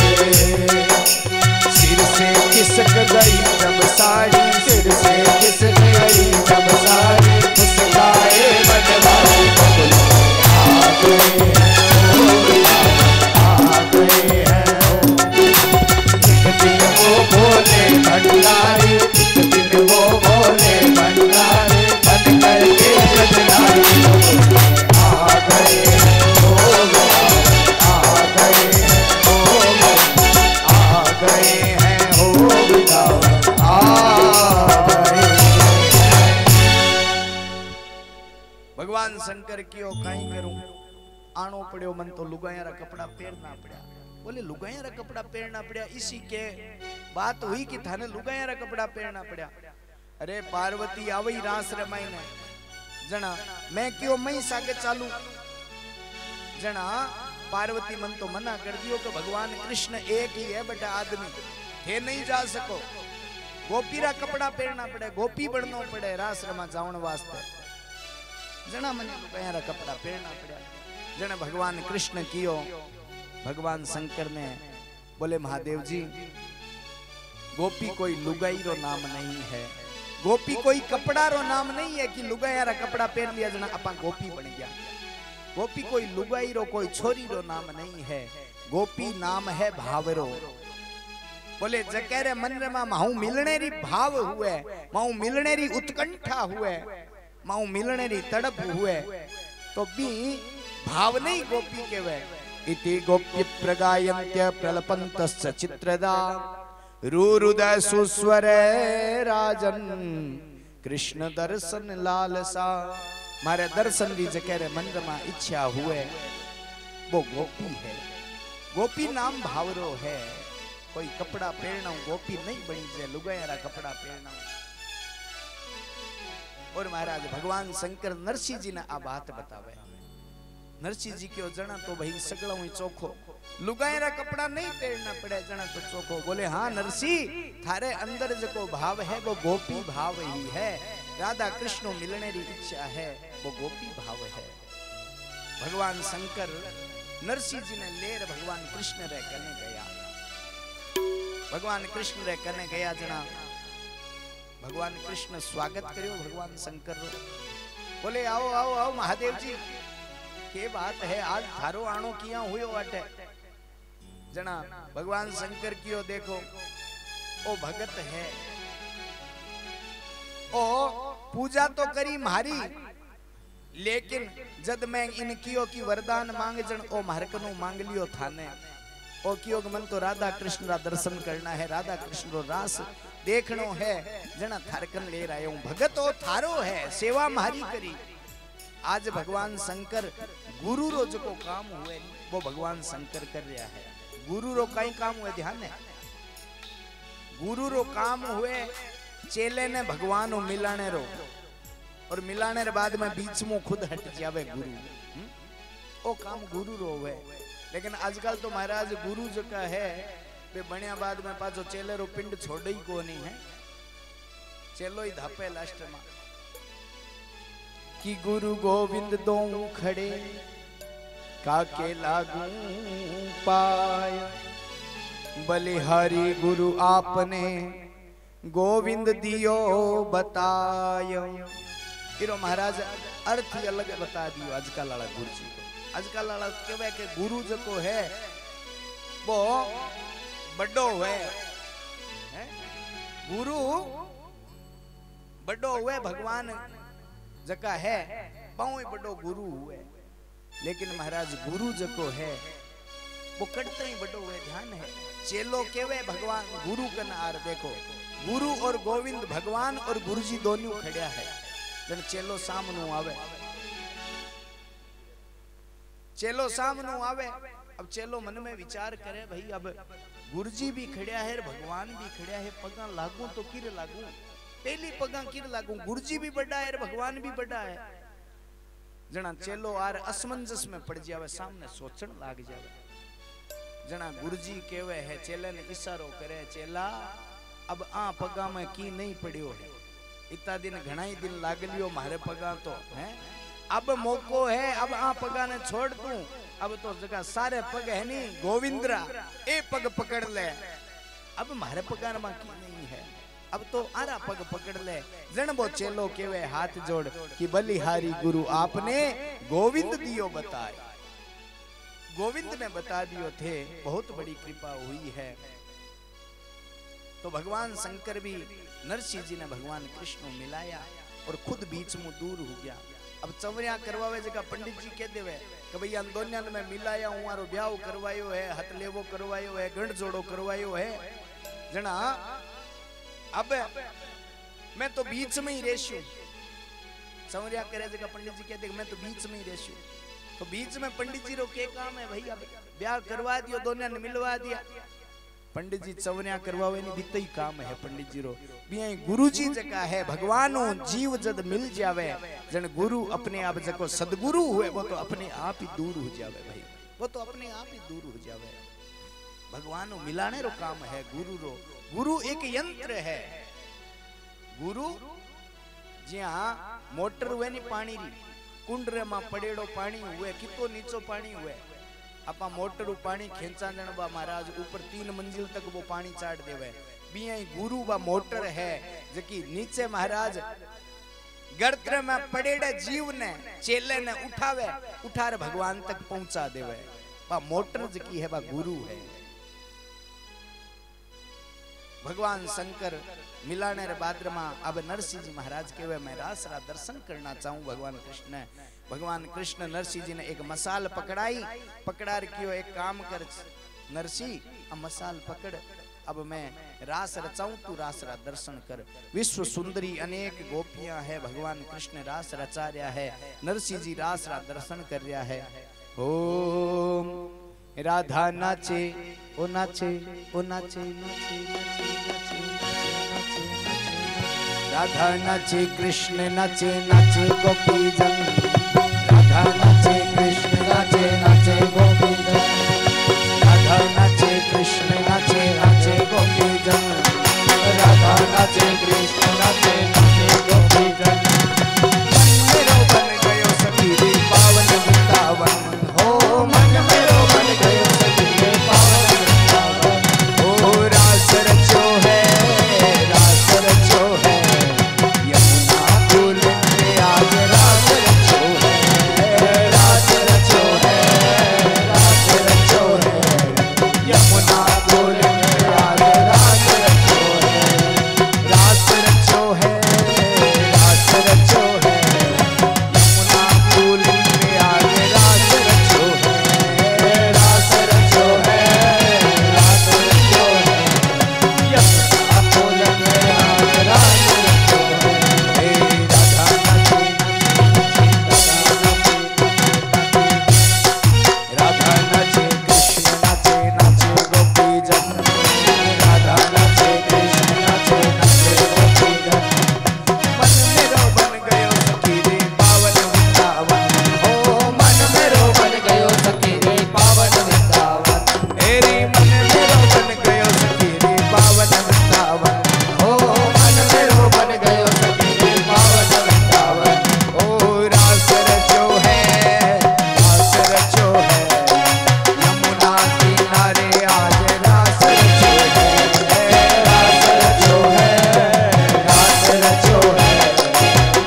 सिर से खिसक गई जब साड़ी, सिर से खिसक गई जब साड़ी, मुस्काए बजवाई बबुल आ गए, आ गए हैं एक दिन वो भोले भंडारी, एक दिन वो भोले भंडारी बन करके बजनारी आ गए, आ गए, आ गए हैं हो बिता आ गए। भगवान शंकर की कहीं करूं, आनो पड़ो मन तो लुगाया कपड़ा पहनना पड़ा। बोले लुगाया कपड़ा पहनना पड़ा, इसी के बात हुई कि थाने लुगाया कपड़ा पहनना पड़ा। अरे पार्वती आवई रास रमाई ने, जना मैं क्यों मई सागे चालू। जना पार्वती मन तो मना कर दियो कि भगवान कृष्ण एक ही है बेटा आदमी, थे नहीं जा सको। गोपीरा कपड़ा पहनना पड़े, गोपी बनना पड़े रास रमा जावन वास्ते। जना मने लुगाया कपड़ा पहनना पड़ा। जना भगवान कृष्ण कियो, भगवान शंकर ने बोले महादेव जी गोपी कोई लुगाई रो नाम नहीं है, गोपी कोई कपड़ा रो नाम नहीं है कि लुगाया रा कपड़ा पहन लिया जना अपा गोपी बन गया। गोपी कोई लुगाई रो कोई छोरी रो नाम नहीं है, गोपी नाम है भावरो। बोले जकेरे मन मा माहू मिलने री भाव हुए, माहू मिलने री उत्कंठा हुए, माहू मिलने री तड़प हुए, तो भी भाव नहीं गोपी के वे। इति गोप्य प्रगायन्त्य प्रलपन्तश्च चित्रदा रुरुद सुस्वर राजन कृष्ण दर्शन लालसा। मारे दर्शन दी जकेरे मन मा इच्छा हुए, वो गोपी है। गोपी नाम भावरो है। कोई कपड़ा पहनना गोपी नहीं बनी जे लुगायारा कपड़ा पहनना। और महाराज भगवान शंकर नरसिंह जी ने आ बात बतावे। नरसिंह जी क्यों जना तो भाई सगला हुई चोखो, लुगायरा कपड़ा नहीं पहनना पड़े, जना तो चोखो। बोले हाँ नरसिंह, थारे अंदर जो भाव है वो गोपी भाव ही है। राधा कृष्ण मिलने की इच्छा है, वो गोपी भाव है। भगवान शंकर नरसिंह जी ने लेर भगवान कृष्ण रे कने गया। भगवान कृष्ण रे कने गया जना। भगवान कृष्ण स्वागत करियो भगवान शंकर रो। बोले आओ आओ आओ महादेव जी, के बात है आज थारो आणो किया हुयो अटे। जना भगवान शंकर कियो देखो, ओ भगत है, ओ पूजा तो करी मारी, लेकिन जद मैं इन कियो की वरदान मांग जन ओ महरकनो मांग लियो थाने। ओ कियो मन तो राधा कृष्ण रा दर्शन करना है, राधा कृष्ण रो रास देखनो है, जना थारकन ले रहा हूं। भगत ओ थारो है, सेवा मारी करी। आज भगवान शंकर गुरु रो जो को काम हुए वो भगवान शंकर कर रहा है। गुरु रो कई काम हुए, ध्यान है। गुरु रो काम हुए चेले ने भगवान मिलाने रो, और मिलाने रे बाद में बीच में खुद हट जावे गुरु। ओ काम गुरु रो हुए। लेकिन आजकल तो महाराज गुरु जो का है वे बनिया बाद में पाछो चेले रो पिंड छोड़ ही को नहीं है, चेलो ही धापे लास्ट में कि गुरु गोविंद दो खड़े काके लागू पाय। बलिहारी गुरु आपने गोविंद दियो बतायो। इरो महाराज अर्थ ही अलग बता दियो आजकल वाला गुरु जी को। आजकल वाला कहवे के गुरु जो को है वो बड़ो है, गुरु बड़ो हुए, भगवान जका है पाऊ बड़ो गुरु हुए। लेकिन महाराज गुरु जको है वो कटते ही बड़ो हुए। ध्यान है, चेलो केवे भगवान गुरु कन आर देखो, गुरु और गोविंद भगवान और गुरु जी दोनों खड़िया है। जन चेलो सामने आवे, चेलो सामने आवे, अब चेलो मन में विचार करे भाई अब गुरुजी भी खड़िया है, भगवान भी खड़िया है, पगा लागू तो किर लागू, पहली पगा किर लागू। गुरुजी भी बड़ा है, भगवान भी बड़ा है। जना चेलो आर असमंजस में पड़ जावे, सामने सोचन लाग जावे। जना गुरुजी केवे है, चेले ने इशारो करे, चेला अब आ पगा में की नहीं पड़ियो है, इतना दिन घना ही दिन लाग लियो मारे पगा तो है, अब मौको है, अब आ पगा ने छोड़ दूं। अब तो जगह सारे पग है नहीं, गोविंदरा ए पग पकड़ ले। अब मारे पगार में की नहीं है, अब तो आरा पग पकड़ ले। जन वो चेलो केवे हाथ जोड़ कि बलिहारी गुरु आपने गोविंद दियो बताए। गोविंद ने बता दियो थे, बहुत बड़ी कृपा हुई है। तो भगवान शंकर भी नरसिंह जी ने भगवान कृष्ण मिलाया और खुद बीच में दूर हो गया। अब चवरिया करवावे जगह पंडित जी कह देवे कि भैया दोनों में मिलाया हूं, आरो ब्याह करवायो है, हथ लेवो करवायो है, गंढ जोड़ो करवायो है। जना अब मैं तो बीच में ही रेशू। चवरिया करे जगह पंडित जी कहते मैं तो बीच में ही रेशू। तो बीच में पंडित जी रो के काम है भैया, ब्याह करवा दियो, दोनों ने मिलवा दिया। पंडित जी चवरिया करवावे नहीं बीते ही काम है पंडित जी रो। बियाई गुरु जी जका है, भगवानो जीव जद मिल जावे, जन गुरु अपने आप जको सदगुरु हुए वो तो अपने आप ही दूर हो जावे भाई, वो तो अपने आप ही दूर हो जावे। भगवानो मिलाने रो काम है गुरु रो। गुरु एक यंत्र है। गुरु ज्या मोटर हुए नी पानी री, कुंडरे में पड़ेड़ो पानी हुए, कितो नीचो पानी हुए, आपा मोटर पानी खेचा जनबा महाराज ऊपर 3 मंजिल तक वो पानी चाट देवे। बियाई गुरु बा मोटर है जकी नीचे महाराज गर्त्र में पड़ेड़े जीव ने चेले ने उठावे, उठार भगवान तक पहुंचा देवे। बा मोटर जकी है बा गुरु है। भगवान शंकर मिलाने रे बाद्र में अब नरसिंह जी महाराज के मैं रास रा दर्शन करना चाहूं। भगवान कृष्ण नरसिंह जी ने एक मसाल पकड़ाई, पकड़ा रखियो एक काम कर नरसिंह, अब मसाल पकड़, अब मैं रास रचाऊं, तू रास रा दर्शन कर। विश्व सुंदरी अनेक गोपियां है, भगवान कृष्ण रास रचा रहा है, नरसिंह जी रास रा दर्शन कर रहा है। ओम राधा नाचे ओ नाचे ओ नाचे नाचे नाचे नाचे नाचे राधा नाचे कृष्ण नाचे नाचे गोपी जन, राधा नाचे कृष्ण नाचे नाचे गोपी जन, राधा नाचे कृष्ण नाचे नाचे गोपी जन, राधा नाचे कृष्ण नाचे नाचे गोपी जन। मन मेरो बन गयो सखी रे पावन वृंदावन, हो मन मेरो बन गयो सखी रे पावन वृंदावन। हो रास रचो है, रास रचो है, यमुना पुल पे आज रास रचो है, रास रचो है, रास रचो है, यमुना पुल पे आज रास रचो है, रास रचो है, रास रचो है, यमुना पुल पे आज रास रचो है, रास रचो है, रास रचो है, यमुना पुल पे आज रास रचो है। हे राधा नाचे राधा नाचे कृष्ण नाचे नाचे गोपी जन, राधा नाचे कृष्ण नाचे नाचे गोपी जन। मन मेरो बन गयो सखी रे पावन वृंदावन, हो मन मेरो बन गयो सखी रे पावन वृंदावन। मेरी मन मेरो बन गयो सखी रे पावन वृंदावन, हो मन मेरो बन गयो सखी रे पावन वृंदावन। ओ रास रचो है, रास रचो है, यमुना किनारे आज रास रचो है, रास रचो है, रास रचो है,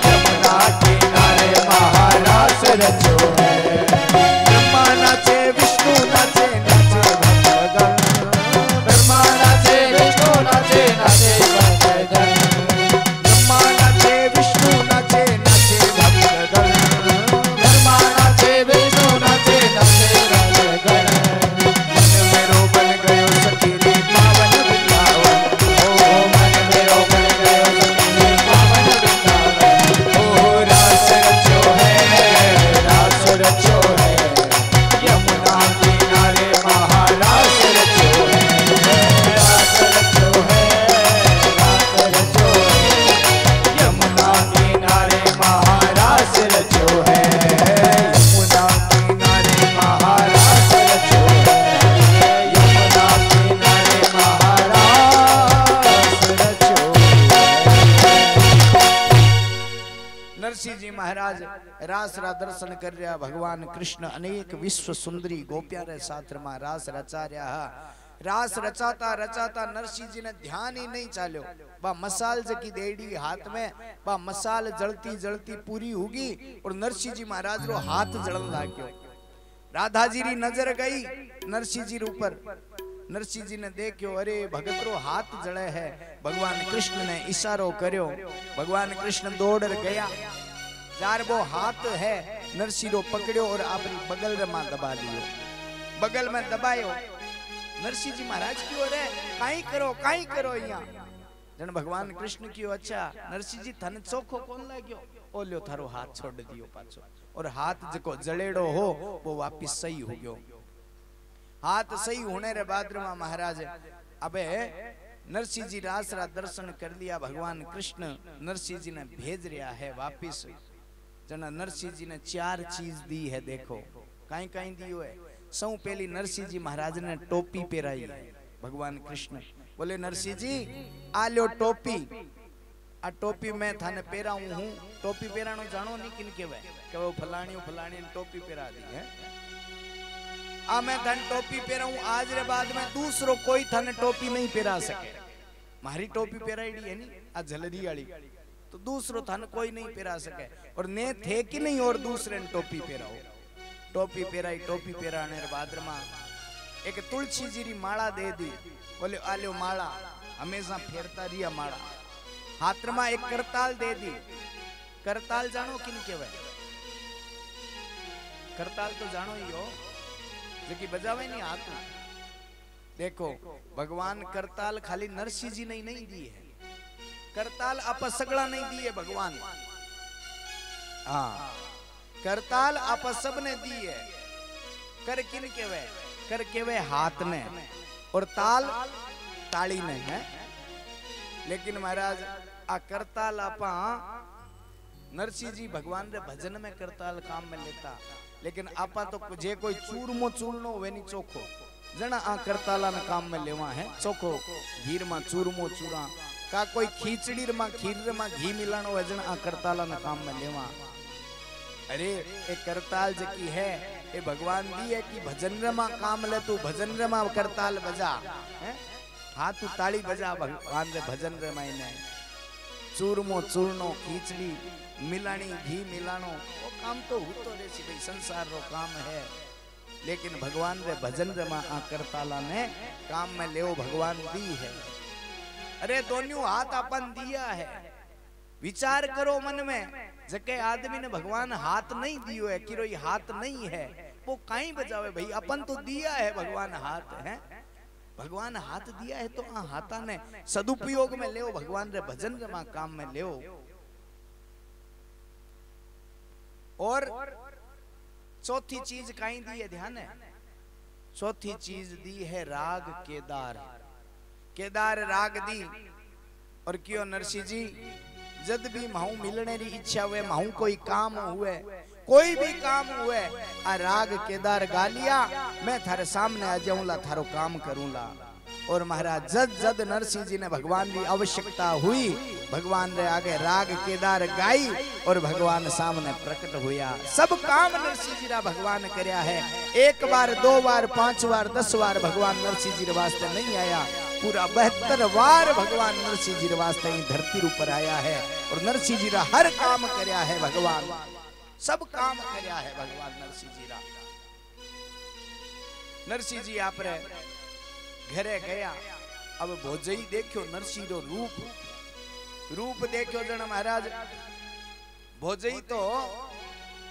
यमुना किनारे महारास रचो है। ब्रह्मा नाचे विष्णु नाचे नाचे भक्तगण, ब्रह्मा नाचे विष्णु नाचे नाचे भक्तगण, ब्रह्मा नाचे विष्णु नाचे नाचे भक्तगण, ब्रह्मा नाचे विष्णु नाचे नाचे भक्तगण। मन मेरो बन गयो सखी रे पावन वृंदावन, ओ मन मेरो बन गयो सखी रे पावन वृंदावन। ओ रास रचो है, रास रचो है, यमुना किनारे महारास रचो है, रास रचो है, रास रचो है, यमुना किनारे महारास रचो है, यमुना किनारे महारास रचो है, यमुना किनारे महारास रचो है। नरसिंह जी महाराज रास रा दर्शन कर रहा, भगवान कृष्ण अनेक विश्व सुंदरी गोपिया रे साथ में रास रचा रहा। रास रचाता रचाता नरसिंह जी ने ध्यान ही नहीं चाल्यो, बा मसाल जकी देड़ी हाथ में, बा मसाल जलती जलती पूरी होगी और नरसिंह जी महाराज रो हाथ जलन लाग्यो। राधा जी री नजर गई नरसिंह जी ऊपर, नरसिंह जी ने देखियो, अरे भगत रो हाथ जले है। भगवान कृष्ण ने इशारो कर्यो, भगवान कृष्ण दौड़ गया, जार वो हाथ है नरसिंह रो पकड़ियो और अपनी बगल रे मां दबा लियो, बगल में दबायो। नरसिंह जी महाराज क्यों रे काई करो यहाँ। जन भगवान कृष्ण क्यों, अच्छा नरसिंह जी थन चोखो कौन लाग्यो, ओलियो थारो हाथ छोड़ दियो पाछो, और हाथ जको जलेड़ो हो वो वापिस सही हो गयो। हाथ सही होने रे बाद में महाराज अबे नरसिंह जी रास रा दर्शन कर लिया। भगवान कृष्ण नरसिंह जी ने भेज रहा है वापिस। जना नरसिंह जी ने 4 चीज दी है, देखो कहीं कहीं दियो है। सौ पहली नरसिंह जी महाराज ने टोपी पहराई है। भगवान कृष्ण बोले नरसिंह जी आ लो टोपी, आ टोपी मैं थाने पहराऊं हूं। टोपी पहरानो जानो नहीं किन केवे, के वो फलाणी फलाणी ने टोपी पहरा दी है। आ मैं थाने टोपी पहराऊं, आज रे बाद में दूसरो कोई थाने टोपी नहीं पहरा सके। मारी टोपी पहराईडी है नी आ झलरी वाली, तो दूसरो थाने कोई नहीं पहरा सके। और ने थे कि नहीं और दूसरे ने टोपी पहराओ। टोपी पहराई, टोपी पहराने रे बाद में एक तुलसी जी री माला दे दी। बोले आलो माला, हमेशा फेरता रिया माड़ा। हाथ में एक करताल दे दी। करताल जानो किन केवे? करताल तो जानो ही हो, जो कि बजावे नहीं हाथ। देखो भगवान करताल खाली नरसिंह जी ने नहीं दी है, करताल आप सगड़ा नहीं दी है भगवान। हाँ, करताल आप सब ने दी है। कर किन केवे? कर केवे हाथ ने, और ताल ताली ने है। लेकिन महाराज आ करताल आपा नरसिंह जी भगवान रे भजन में करताल काम में लेता। लेकिन आपा तो जे कोई चूरमो चूरनो हुए नहीं चोखो जना आ करताला ने काम में लेवा है। चोखो घीर में चूरमो चूरा का कोई खीचड़ी में खीर में घी मिलानो है जना आ करताला ने काम में लेवा। अरे एक करताल जकी है ये भगवान दी है कि भजन रे में काम ले। तू भजन रे में करताल बजा है, हाँ तू ताली बजा भगवान रे भजन रे मायने। चूरमो चूरनो खीचड़ी मिलानी घी मिलानो वो काम तो होतो रेसी भाई, संसार रो काम है। लेकिन भगवान रे भजन रे में आ करताला ने काम में लेओ भगवान दी है। अरे दोनों हाथ अपन दिया है। विचार करो मन में, जके आदमी ने भगवान हाथ नहीं दियो है, कि रोई हाथ नहीं है, वो काई बजावे भाई? अपन तो दिया है भगवान हाथ है। भगवान हाथ दिया है तो आ हाथा ने सदुपयोग में लेओ, भगवान रे भजन रे में काम में लेओ। और चौथी चीज काई दी है? ध्यान है, चौथी चीज दी है राग केदार। केदार राग दी। और क्यों नरसिंह जी जद भी महू मिलने री इच्छा हुए, महू कोई काम हुए, कोई भी काम हुए, आ राग केदार गा लिया, मैं थारे सामने आ जाऊंला, थारो काम करूंला। और महाराज जद जद नरसिंह जी ने भगवान की आवश्यकता हुई, भगवान रे आगे राग केदार गाई और भगवान सामने प्रकट हुआ। सब काम नरसिंह जी रा भगवान करया है। एक बार, दो बार, 5 बार, 10 बार भगवान नरसिंह जी रे वास्ते नहीं आया, पूरा 72 बार भगवान नरसिंह जी रे वास्ते ही धरती ऊपर आया है। और नरसिंह जी रा हर काम करया है भगवान, सब काम करया है भगवान नरसिंह जी रा। नरसिंह जी आप रे घरे गया। अब भोजई देखो नरसिंह रो रूप देखो जन महाराज। भोजई तो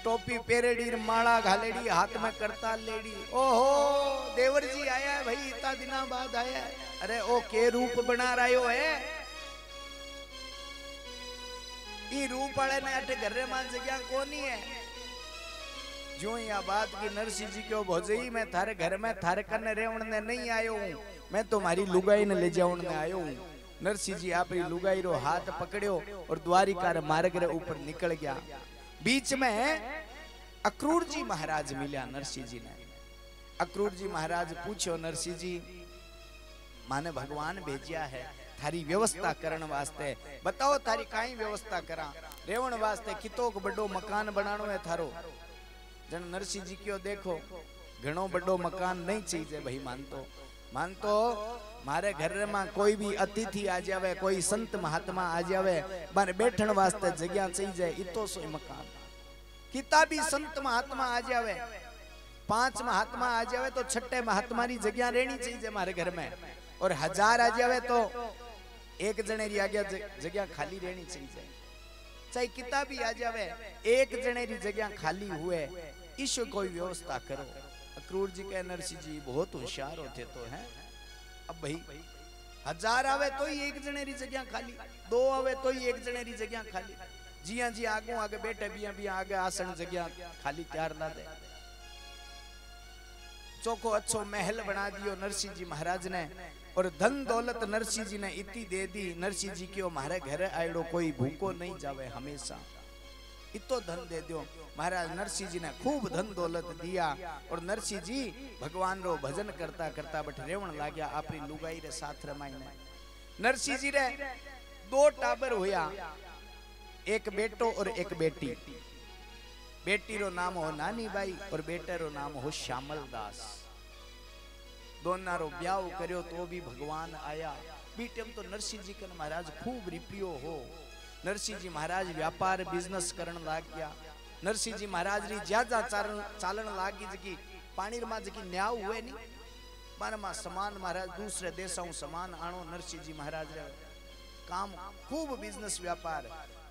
टोपी पेरेडी, माला घालेडी, हाथ में करताल लेडी। ओहो देवर जी आया है भाई, इतना दिना बाद आया है। अरे ओ के रूप बना रहा है? ई रूप वाले ने अठ घरे मान जगह कोनी है। जो या बात की नरसिंह जी क्यों भोजई, मैं थारे घर में थारे कन्ने रेवण ने नहीं आयो हूं, मैं तुम्हारी लुगाई ने ले जाऊं ने आयो हूं। नरसिंह जी आप लुगाई रो हाथ पकड़ो और द्वारिका रे मार्ग रे ऊपर निकल गया। बीच में अक्रूर जी महाराज मिल्या नरसिंह जी ने। अक्रूर जी महाराज पूछो नरसिंह जी, माने भगवान भेजिया है थारी व्यवस्था करण वास्ते, बताओ थारी काई व्यवस्था करा? रेवण वास्ते कितोक बड़ो मकान बनानो है थारो? जन नरसिंह जी क्यों देखो घणो बड़ो मकान नहीं चाहिए भाई। मानतो मारे घर में कोई भी अतिथि आ जावे, कोई संत महात्मा आ जावे, मारे बैठन वास्ते जगह चाहिए, इतो सोई मकान। किता भी संत महात्मा आ जावे, 5 महात्मा आ जावे तो 6ठे महात्मा री जगह रहनी चाहिए मारे घर में। और 1000 आ जावे तो एक जने री आगे जगह खाली रहनी चाहिए। चाहे किता भी आ जावे, एक जने री जगह खाली हुए, इस कोई व्यवस्था करो। अक्रूर जी कहे नरसिंह जी बहुत होशियार होते तो हैं। अब भाई 1000 आवे तो ही एक जने री जगह खाली, 2 आवे तो ही एक जने री जगह खाली। जिया जी आगू आगे बैठे बिया आगे आसन जगह खाली तैयार ला दे। चौको अच्छो महल बना दियो नरसिंह जी महाराज ने। और धन दौलत नरसिंह जी ने इतनी दे दी। नरसिंह जी क्यों मारे घर आयड़ो कोई भूखो नहीं जावे, हमेशा इतो धन दे दो। महाराज नरसिंह जी ने खूब धन दौलत दिया। और नरसिंह जी भगवान रो भजन करता करता बठ रेवण लाग्या अपनी लुगाई रे साथ रमाई ने। नरसिंह जी रे 2 टाबर होया, एक बेटो और एक बेटी। बेटी रो नाम हो नानी बाई और बेटे रो नाम हो श्यामल दास। दोनों रो ब्याह करियो तो भी भगवान आया। बीटम तो नरसिंह जी के महाराज खूब रिपियो हो। नरसिंह जी महाराज व्यापार बिजनेस करन लाग गया। नरसिंह जी महाराज री ज्यादा चालन लागी जकी पानी मा जकी न्याव हुए नहीं, मारे मा समान महाराज दूसरे देशों समान आणो नरसिंह जी महाराज रे काम खूब बिजनेस व्यापार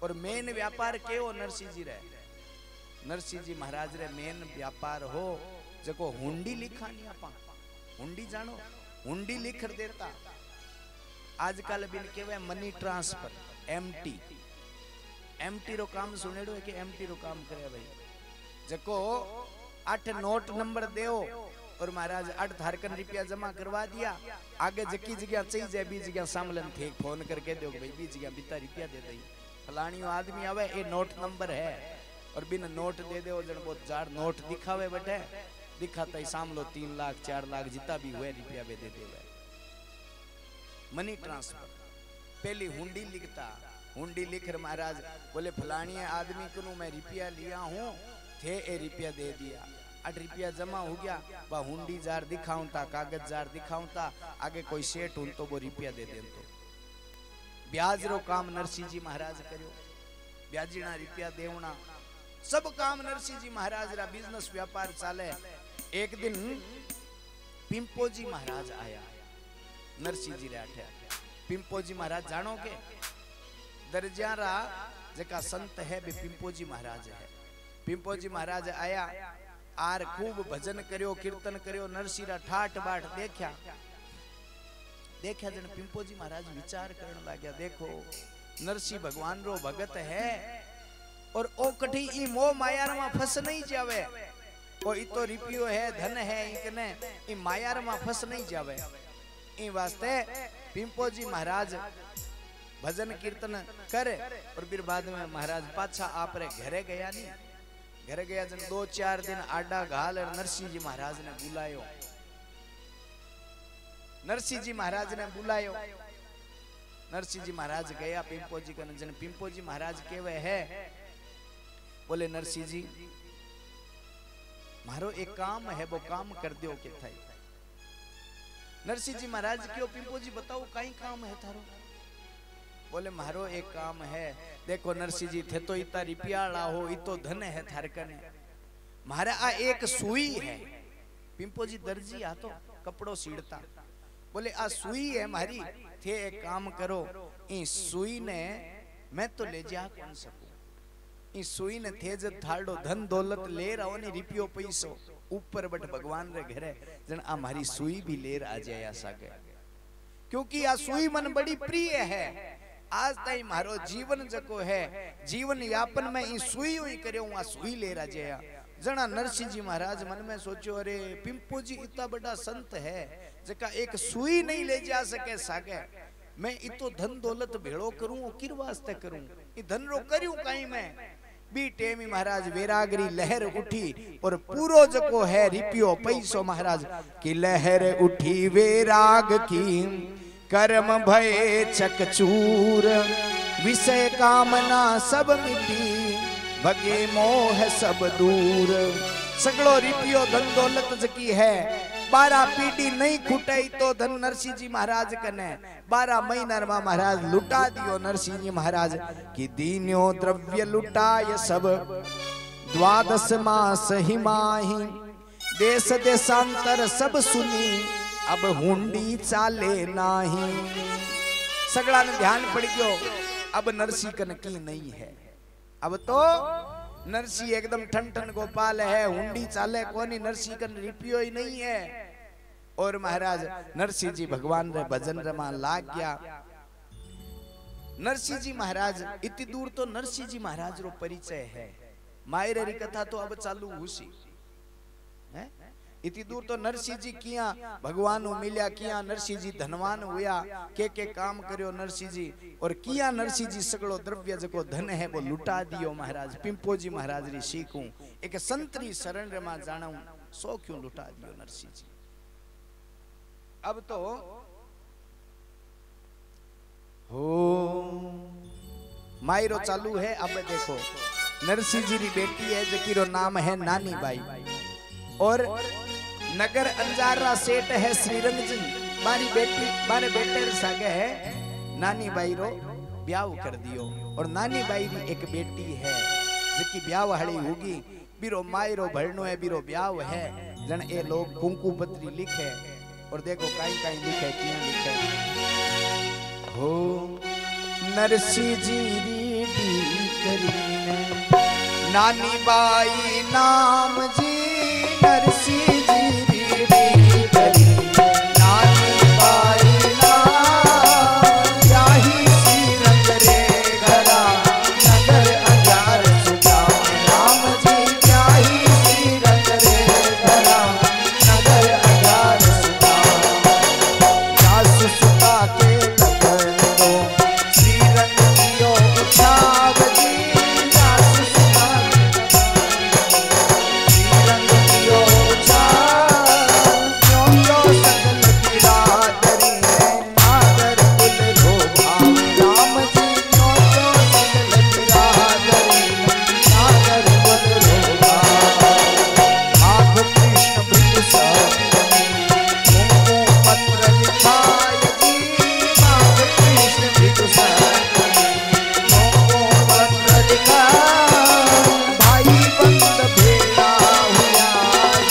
और मेन व्यापार केवो नरसिंह जी रे नरसिंह जी महाराज रे मेन व्यापार हो जको हुंडी लिखानी आपा हुंडी जानो हुंडी लिख देता आजकल बिन केवे मनी ट्रांसफर एमटी रो काम सुनेड़ो है कि एमटी रो काम करे भाई जको 8 नोट नंबर देओ और महाराज 8 धारकन रुपया जमा करवा दिया आगे जकी जगह चाहिए जाए बी जगह सामलन थे फोन करके दो भाई बी जगह बिता रुपया दे दई फलानियो आदमी आवे ए नोट नंबर है और बिन नोट दे दो जन बहुत जार नोट दिखावे बैठे दिखाता ही सामलो 3 लाख 4 लाख जितना भी हुए रुपया दे देवे मनी ट्रांसफर पहली हुंडी लिखता हुंडी लिखकर महाराज बोले फलानी आदमी को मैं रुपया लिया हूँ थे ए रुपया दे दिया 8 रुपया जमा हो गया वह हुंडी जार दिखाऊं था कागज जार दिखाऊं था आगे कोई सेठ हूं तो वो रुपया दे दे तो ब्याज रो काम नरसिंह जी महाराज करो ब्याजीना रुपया देवना सब काम नरसिंह जी महाराज रा बिजनेस व्यापार चाले। एक दिन पिंपोजी महाराज आया नरसिंह जी रे आठे पिंपोजी महाराज जानो के दर्जारा जका संत है बे पिंपोजी महाराज है पिंपोजी महाराज आया आर खूब भजन करियो कीर्तन करियो नरसिंह रा ठाट बाट देखा जन पिंपोजी महाराज विचार करने लग्या देखो नरसिंह भगवान रो भगत है और ओ कठी ई मोह माया में फंस नहीं जावे ओ ई तो रुपयो है धन है इकने ई माया में फंस नहीं जावे ई वास्ते पिंपोजी महाराज भजन कीर्तन करे और फिर बाद में महाराज पाछा आप रे घरे गया नहीं घरे गया जन 2-4 दिन आडा घाल और नरसिंह जी महाराज ने बुलायो नरसिंह जी महाराज ने बुलायो नरसिंह जी महाराज गया पिंपोजी कन जन पिंपोजी महाराज केवे है बोले नरसिंह जी मारो एक काम है वो काम कर दियो के थाई नरसिंह जी महाराज क्यों पिंपोजी बताओ कई काम है थारो बोले मारो एक काम है देखो नरसिंह जी थे तो इतना रुपयाला हो इतो धन है थारकने मारा आ एक सुई है पिंपोजी दर्जी आ तो कपड़ो सीड़ता बोले आ सुई है मारी थे एक काम करो ई सुई ने मैं तो ले जा कौन सकूं ई सुई ने थे जब थाड़ो धन दौलत ले रहो ने रुपयो पैसो ऊपर बट भगवान रे घरे जन आ मारी सुई भी लेर आ जाया सके क्योंकि आ सुई मन बड़ी प्रिय है आज ताई मारो जीवन जको है जीवन यापन में ई सुई हुई करियो आ सुई ले राजया जना नरसिंह जी महाराज मन में सोचो अरे पिंपोजी इतना बड़ा संत है जका एक सुई नहीं ले जा सके सागे मैं इतो धन दौलत भेड़ो करूं किर वास्ते करूं ई धन रो करूं काई मैं बी टेमी महाराज वैरागरी लहर उठी और पूरो जको है रिपियो पैसो महाराज की लहर उठी वैराग की कर्म भय चकचूर विषय कामना सब मिटी भगे मोह सब दूर सगलो रिपियो धन दौलत जकी है 12 पीढ़ी नहीं खुटाई तो धन नरसिंह जी महाराज कने 12 महीना में महाराज लुटा दियो नरसिंह जी महाराज की दीन्यो द्रव्य लुटाय सब 12 मास ही माही देश देशांतर सब सुनी अब हुंडी चाले नाही सगला ने ध्यान पड़ गयो अब नरसिंह कन की नहीं है अब तो नरसिंह एकदम ठन ठन गोपाल है हुंडी चाले कोनी नरसिंह कन रुपयो ही नहीं है और महाराज नरसिंह जी भगवान रे भजन रमा लाग गया नरसिंह जी महाराज इतनी दूर तो नरसिंह जी महाराज रो परिचय है मायरे री कथा तो अब चालू हुसी है इतनी दूर तो नरसिंह जी किया भगवान मिल्या किया नरसिंह जी धनवान हुआ के काम करियो नरसिंह जी और किया नरसिंह जी सगलो द्रव्य जको धन है वो लुटा दियो महाराज पिंपोजी महाराज री सीखूं एक संतरी शरण रे मां जाणूं सो क्यों लुटा दियो नरसिंह जी अब तो हो मायरो चालू है अब देखो नरसिंह जी री बेटी है जकी रो नाम है नानी बाई और नगर अंजारा सेठ है श्रीरंग जी मारी बेटी मारे बेटे सागे है नानी बाई रो ब्याह कर दियो और नानी बाई री एक बेटी है जकी ब्याह वाली होगी बीरो मायरो भरनो है बीरो ब्याह है जन ए लोग कुंकू पत्री लिखे और देखो कहीं कहीं लिखे क्या लिखे हो नरसी जी री करीने नानी बाई नाम जी नरसी जी री करीने नानी बाई नाम याही सी रंग रे घरा नगर अंजार सुगा राम जी याही सी रंग रे घरा नगर अंजार सुगा दास सुता के लगन दो श्री रंग दियो उछाव जी दास सुता श्री रंग दियो उछाव क्यों सकल बिरादरी नागर कुल रो भाव राम जी क्यों सकल बिरादरी नागर कुल रो भाव आग कृष्ण भृगु सप्तमी कुमकुम पत्र लिखाय जी आग कृष्ण भृगु सप्तमी कुमकुम पत्र लिखाय भाई बंद भेड़ा हुआ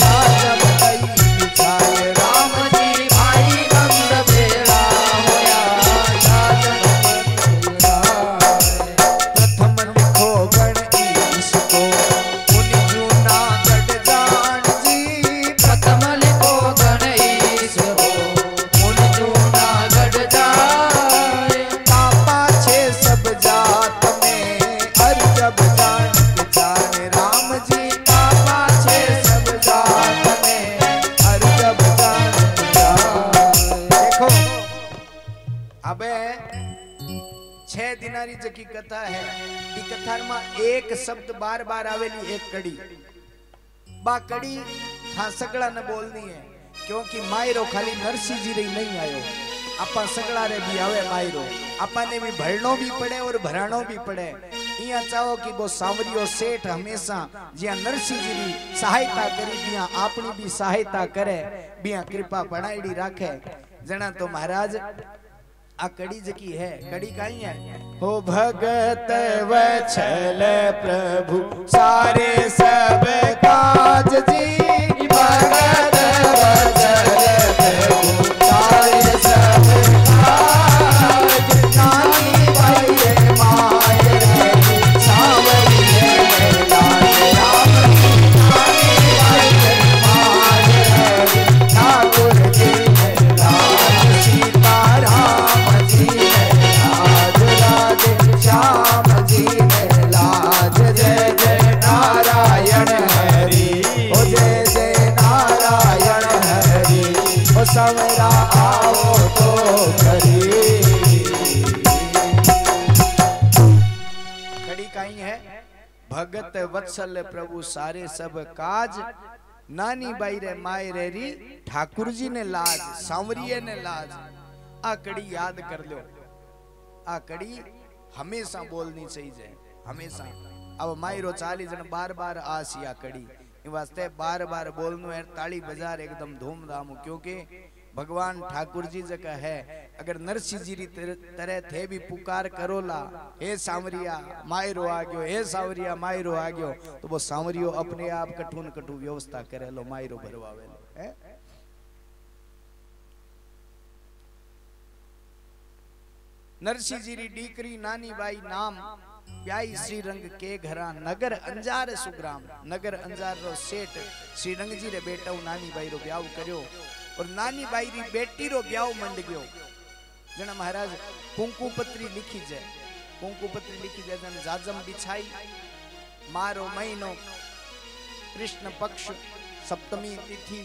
राजब कई बिछाए राम जी भाई बंद भेड़ा हुआ राजब कई बिछाए प्रथम लिखो गणेश को मुनि जूना गढ़ जान जी प्रथम लिखो गणेश हो मुनि जूना गढ़ जाए पापा छे सब जात में हर जब जान के जाने राम जी पापा छे सब जात में हर जब जान के जाने देखो अबे 6 दिनारी जकी कथा है ई कथा में एक शब्द बार बार आवेली एक कड़ी बा कड़ी हाँ सगड़ा ने बोलनी है क्योंकि मायरो खाली नरसिंह जी रे नहीं आयो आपा सगड़ा रे भी आवे मायरो आपा ने भी भरनो भी पड़े और भरानो भी पड़े इया चाहो कि वो सांवरियो सेठ हमेशा जिया नरसिंह जी री सहायता करी बिया अपनी भी सहायता करे बिया कृपा बनाईडी राखे जना तो महाराज आ कड़ी जकी है कड़ी काई है हो भगत वत्सल प्रभु सारे सब काज जी भगत वत्सल प्रभु सारे सब काज नानी भाई माय रे सावरी है लाल राम नानी भाई माय रे ठाकुर जी लाल सीता राम जी लाज राधे श्याम जी लाज जय जय नारायण हरि ओ जय जय नारायण हरि ओ सवरा आओ तो करी कड़ी काई है भगत वत्सल प्रभु सारे सब काज नानी बाई रे माय रे री ठाकुर जी ने लाज सांवरिये ने लाज आ कड़ी याद कर लो आ कड़ी हमेशा बोलनी चाहिए हमेशा अब मायरो 40 जन बार बार आसी आ कड़ी इन वास्ते बार बार बोलनो है ताली बाजार एकदम धूमधाम क्योंकि भगवान ठाकुर जी जका है अगर नरसिंह जी री तरह थे भी पुकार करोला हे सांवरिया मायरो आ गयो हे सांवरिया मायरो आ गयो तो वो सांवरियो अपने आप कठून कठू व्यवस्था करे लो मायरो भरवावे लो है नरसिंह जी री डीकरी नानी बाई नाम ब्याई श्री रंग के घरा नगर अंजार सुग्राम नगर अंजार रो सेठ श्री रंग जी रे बेटा नानी बाई रो ब्याह कर्यो और नानी बाई री बेटी रो ब्याह मंड गयो जना महाराज कुंकू पत्री लिखी जाए कुंकू पत्री लिखी जाए जन जाजम बिछाई मारो महीनो कृष्ण पक्ष सप्तमी तिथि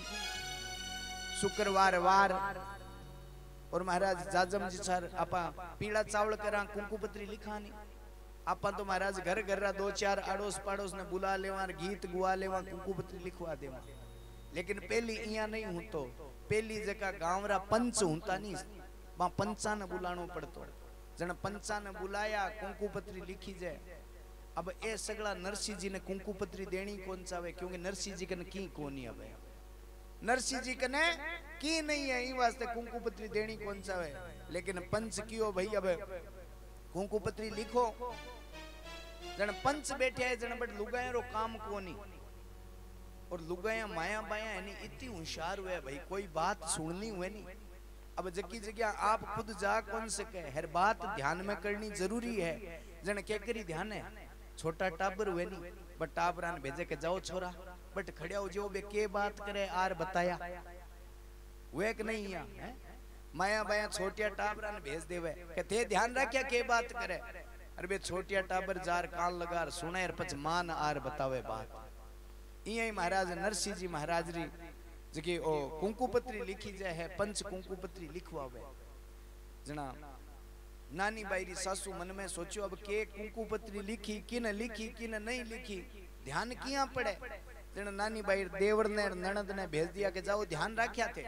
शुक्रवार वार और महाराज जाजम जी सर आपा पीला चावल करा कुंकू पत्री लिखानी आपा तो महाराज घर घर रा 2-4 आड़ोस पाड़ोस ने बुला लेवा गीत गुआ लेवा कुंकू पत्री लिखवा देवा लेकिन पहली इया नहीं हूं तो पहली जगह गांव रा पंच होता नहीं बा पंचा ने बुलानो पड़तो जन पंचा ने बुलाया कुंकू पत्री लिखी जाए अब ए सगला नरसिंह जी ने कुंकू पत्री देनी कौन चावे क्योंकि नरसिंह जी कने की कोनी अब नरसिंह जी कने की नहीं है ई वास्ते कुंकू पत्री देनी कौन चावे लेकिन पंच कियो भाई अब कुंकू पत्री लिखो जन पंच बैठे है जन बट लुगायरो काम कोनी और लुगाया माया बाया यानी इतनी होशियार हुए भाई, कोई बात सुननी हुए नहीं। अब जगी जगह आप खुद जा कौन सके, हर बात ध्यान में करनी जरूरी है। जन के करी ध्यान है, छोटा टाबर हुए नहीं बट टाबरा ने भेजे के जाओ छोरा बट खड़िया हो जो बे के बात करे आर बताया वे कि नहीं है। माया बाया छोटिया टाबरा ने भेज देवे के थे ध्यान रखिया के बात करे। अरे बे छोटिया टाबर जार कान लगार सुने और पछ मान आर बतावे बात। इं महाराज नरसिंह जी महाराज री जकी ओ कुंकुपत्री लिखी जाए है, पंच कुंकुपत्री लिखवावे। जना नानी बाई री सासू मन में सोचो अब के कुंकुपत्री लिखी किन नहीं लिखी, ध्यान किया पड़े। जना नानी बाई देवर ने ननद ने भेज दिया के जाओ ध्यान रखिया थे।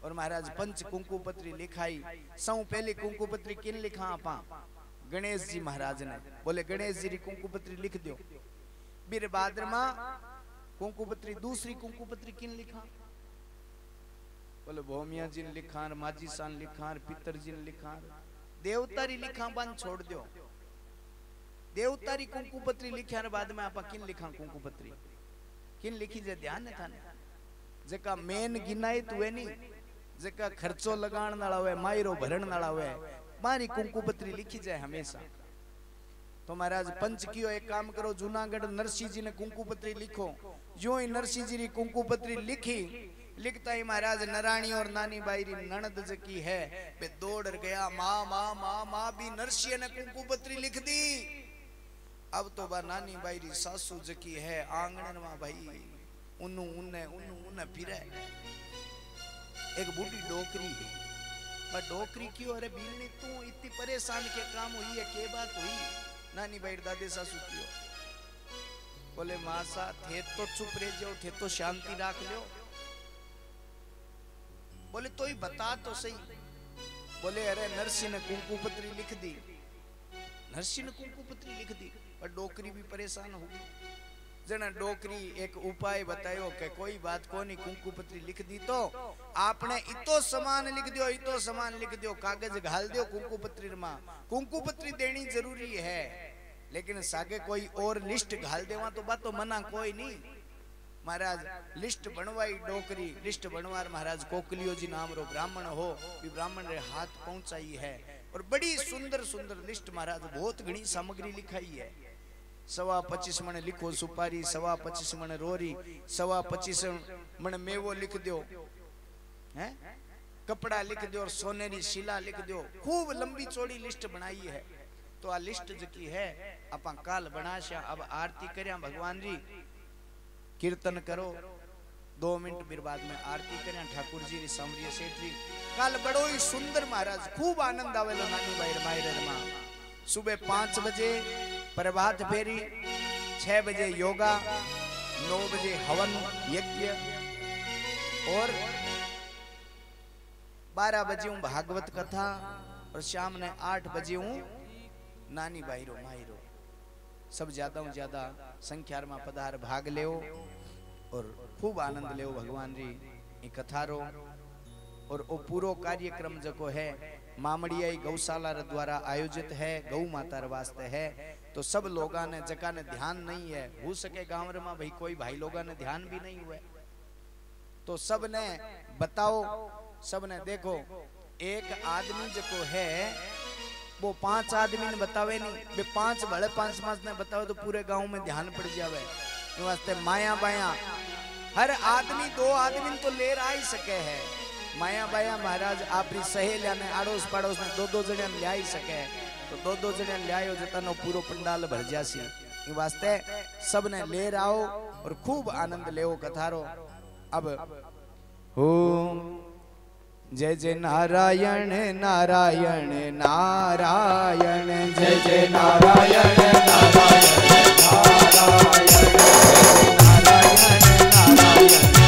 और महाराज पंच कुंकुपत्री लिखाई। सौ पहली कुंकुपत्री किन लिखा आपा? गणेश जी महाराज ने बोले गणेश जी री कुंकुपत्री लिख दो। बीर भाद्रमा कुंकुपत्री दूसरी कुंकुपत्री किन लिखा? बोले भौमिया जी ने लिखा, माजी सान लिखा, पितर जी ने लिखा, देवतारी लिखा बंद छोड़ दो। देवतारी कुंकुपत्री लिखा बाद में आप किन लिखा कुंकुपत्री किन लिखी जे ध्यान था जका मेन गिनायत हुए नहीं, जका खर्चो लगान नाला हुए, मायरो भरण नाला हुए, मारी कुंकुपत्री लिखी जाए हमेशा। तो महाराज पंच कियो एक काम करो, जूनागढ़ नरसिंह जी ने कुंकुपत्री लिखो। जो ही नरसिंह जी री कुंकुपत्री लिखी, लिखता ही महाराज नराणी और नानी बाई री ननद जकी है बे दौड़ गया, माँ माँ माँ माँ भी नरसिंह ने कुंकुपत्री लिख दी। अब तो बा नानी बाई री सासू जकी है आंगन में भाई उन्नु उन्ने फिरे। एक बूढ़ी डोकरी है, पर डोकरी क्यों? अरे बीलनी तू इतनी परेशान के काम हुई है, के बात हुई? नानी बाई दादे सासू क्यों? बोले मासा थे तो चुप रह जाओ, थे तो शांति राख लो। बोले तो ही बता तो सही। बोले अरे नरसिंह ने कुंकुपत्री लिख दी, नरसिंह ने कुंकुपत्री लिख दी। और डोकरी भी परेशान हो गई। जना डोकरी एक उपाय बतायो कि कोई बात को नहीं, कुंकुपत्री लिख दी तो आपने इतो समान लिख दियो, इतो समान लिख दियो, कागज घाल दियो कुंकुपत्री में। कुंकुपत्री देनी जरूरी है, लेकिन सागे कोई और लिस्ट घाल देवा तो बात तो मना कोई नहीं। महाराज लिस्ट बनवाई डोकरी, लिस्ट बनवार महाराज कोकलियो जी नाम रो ब्राह्मण हो, भी ब्राह्मण रे हाथ पहुंचाई है। और बड़ी सुंदर सुंदर लिस्ट महाराज बहुत घनी सामग्री लिखाई है। 25 मन लिखो सुपारी, 25 मन रोरी, 25 मन मेवो लिख दो, हैं कपड़ा लिख दो और सोनेरी शिला लिख दो। खूब लंबी चौड़ी लिस्ट बनाई है। तो आ लिस्ट जकी है अपन काल बनाशा। अब आरती करया भगवान जी, कीर्तन करो 2 मिनट फिर बाद में आरती करया ठाकुर जी री समरिय सेठ जी। काल बड़ो ही सुंदर महाराज खूब आनंद आवेलो नानी बाई मायरे मां। सुबह 5 बजे प्रभात फेरी, 6 बजे योगा, 9 बजे हवन यज्ञ और 12 बजे भागवत कथा और शाम ने 8 बजे नानी बाईरो मायरो। सब ज्यादा संख्या में पधार भाग ले और खूब आनंद ले भगवान जी कथा रो। और वो पूरो कार्यक्रम जो है मामड़िया गौशाला द्वारा आयोजित है, गौ माता वास्ते है। तो सब लोगों ने जका ने ध्यान नहीं है, हो सके गांव में भाई कोई भाई लोगों ने ध्यान भी नहीं हुए तो सब ने बताओ, सब ने देखो। एक आदमी जो है वो 5 आदमी ने बतावे नहीं, वे 5 भले 5 ने बताओ तो पूरे गांव में ध्यान पड़ जावे। इस वास्ते माया बाया हर आदमी 2 आदमी तो ले आ ही सके है। माया बाया महाराज अपनी सहेलिया ने आड़ोस पड़ोस में 2-2 जने ले आई सके, तो 2-2 जने ले आयो जतनो पूरो पंडाल भर जासी। इस वास्ते सब ने ले आओ और खूब आनंद लेओ कथारो। अब ओम जय जय नारायण नारायण नारायण, जय जय नारायण नारायण नारायण, नारायण नारायण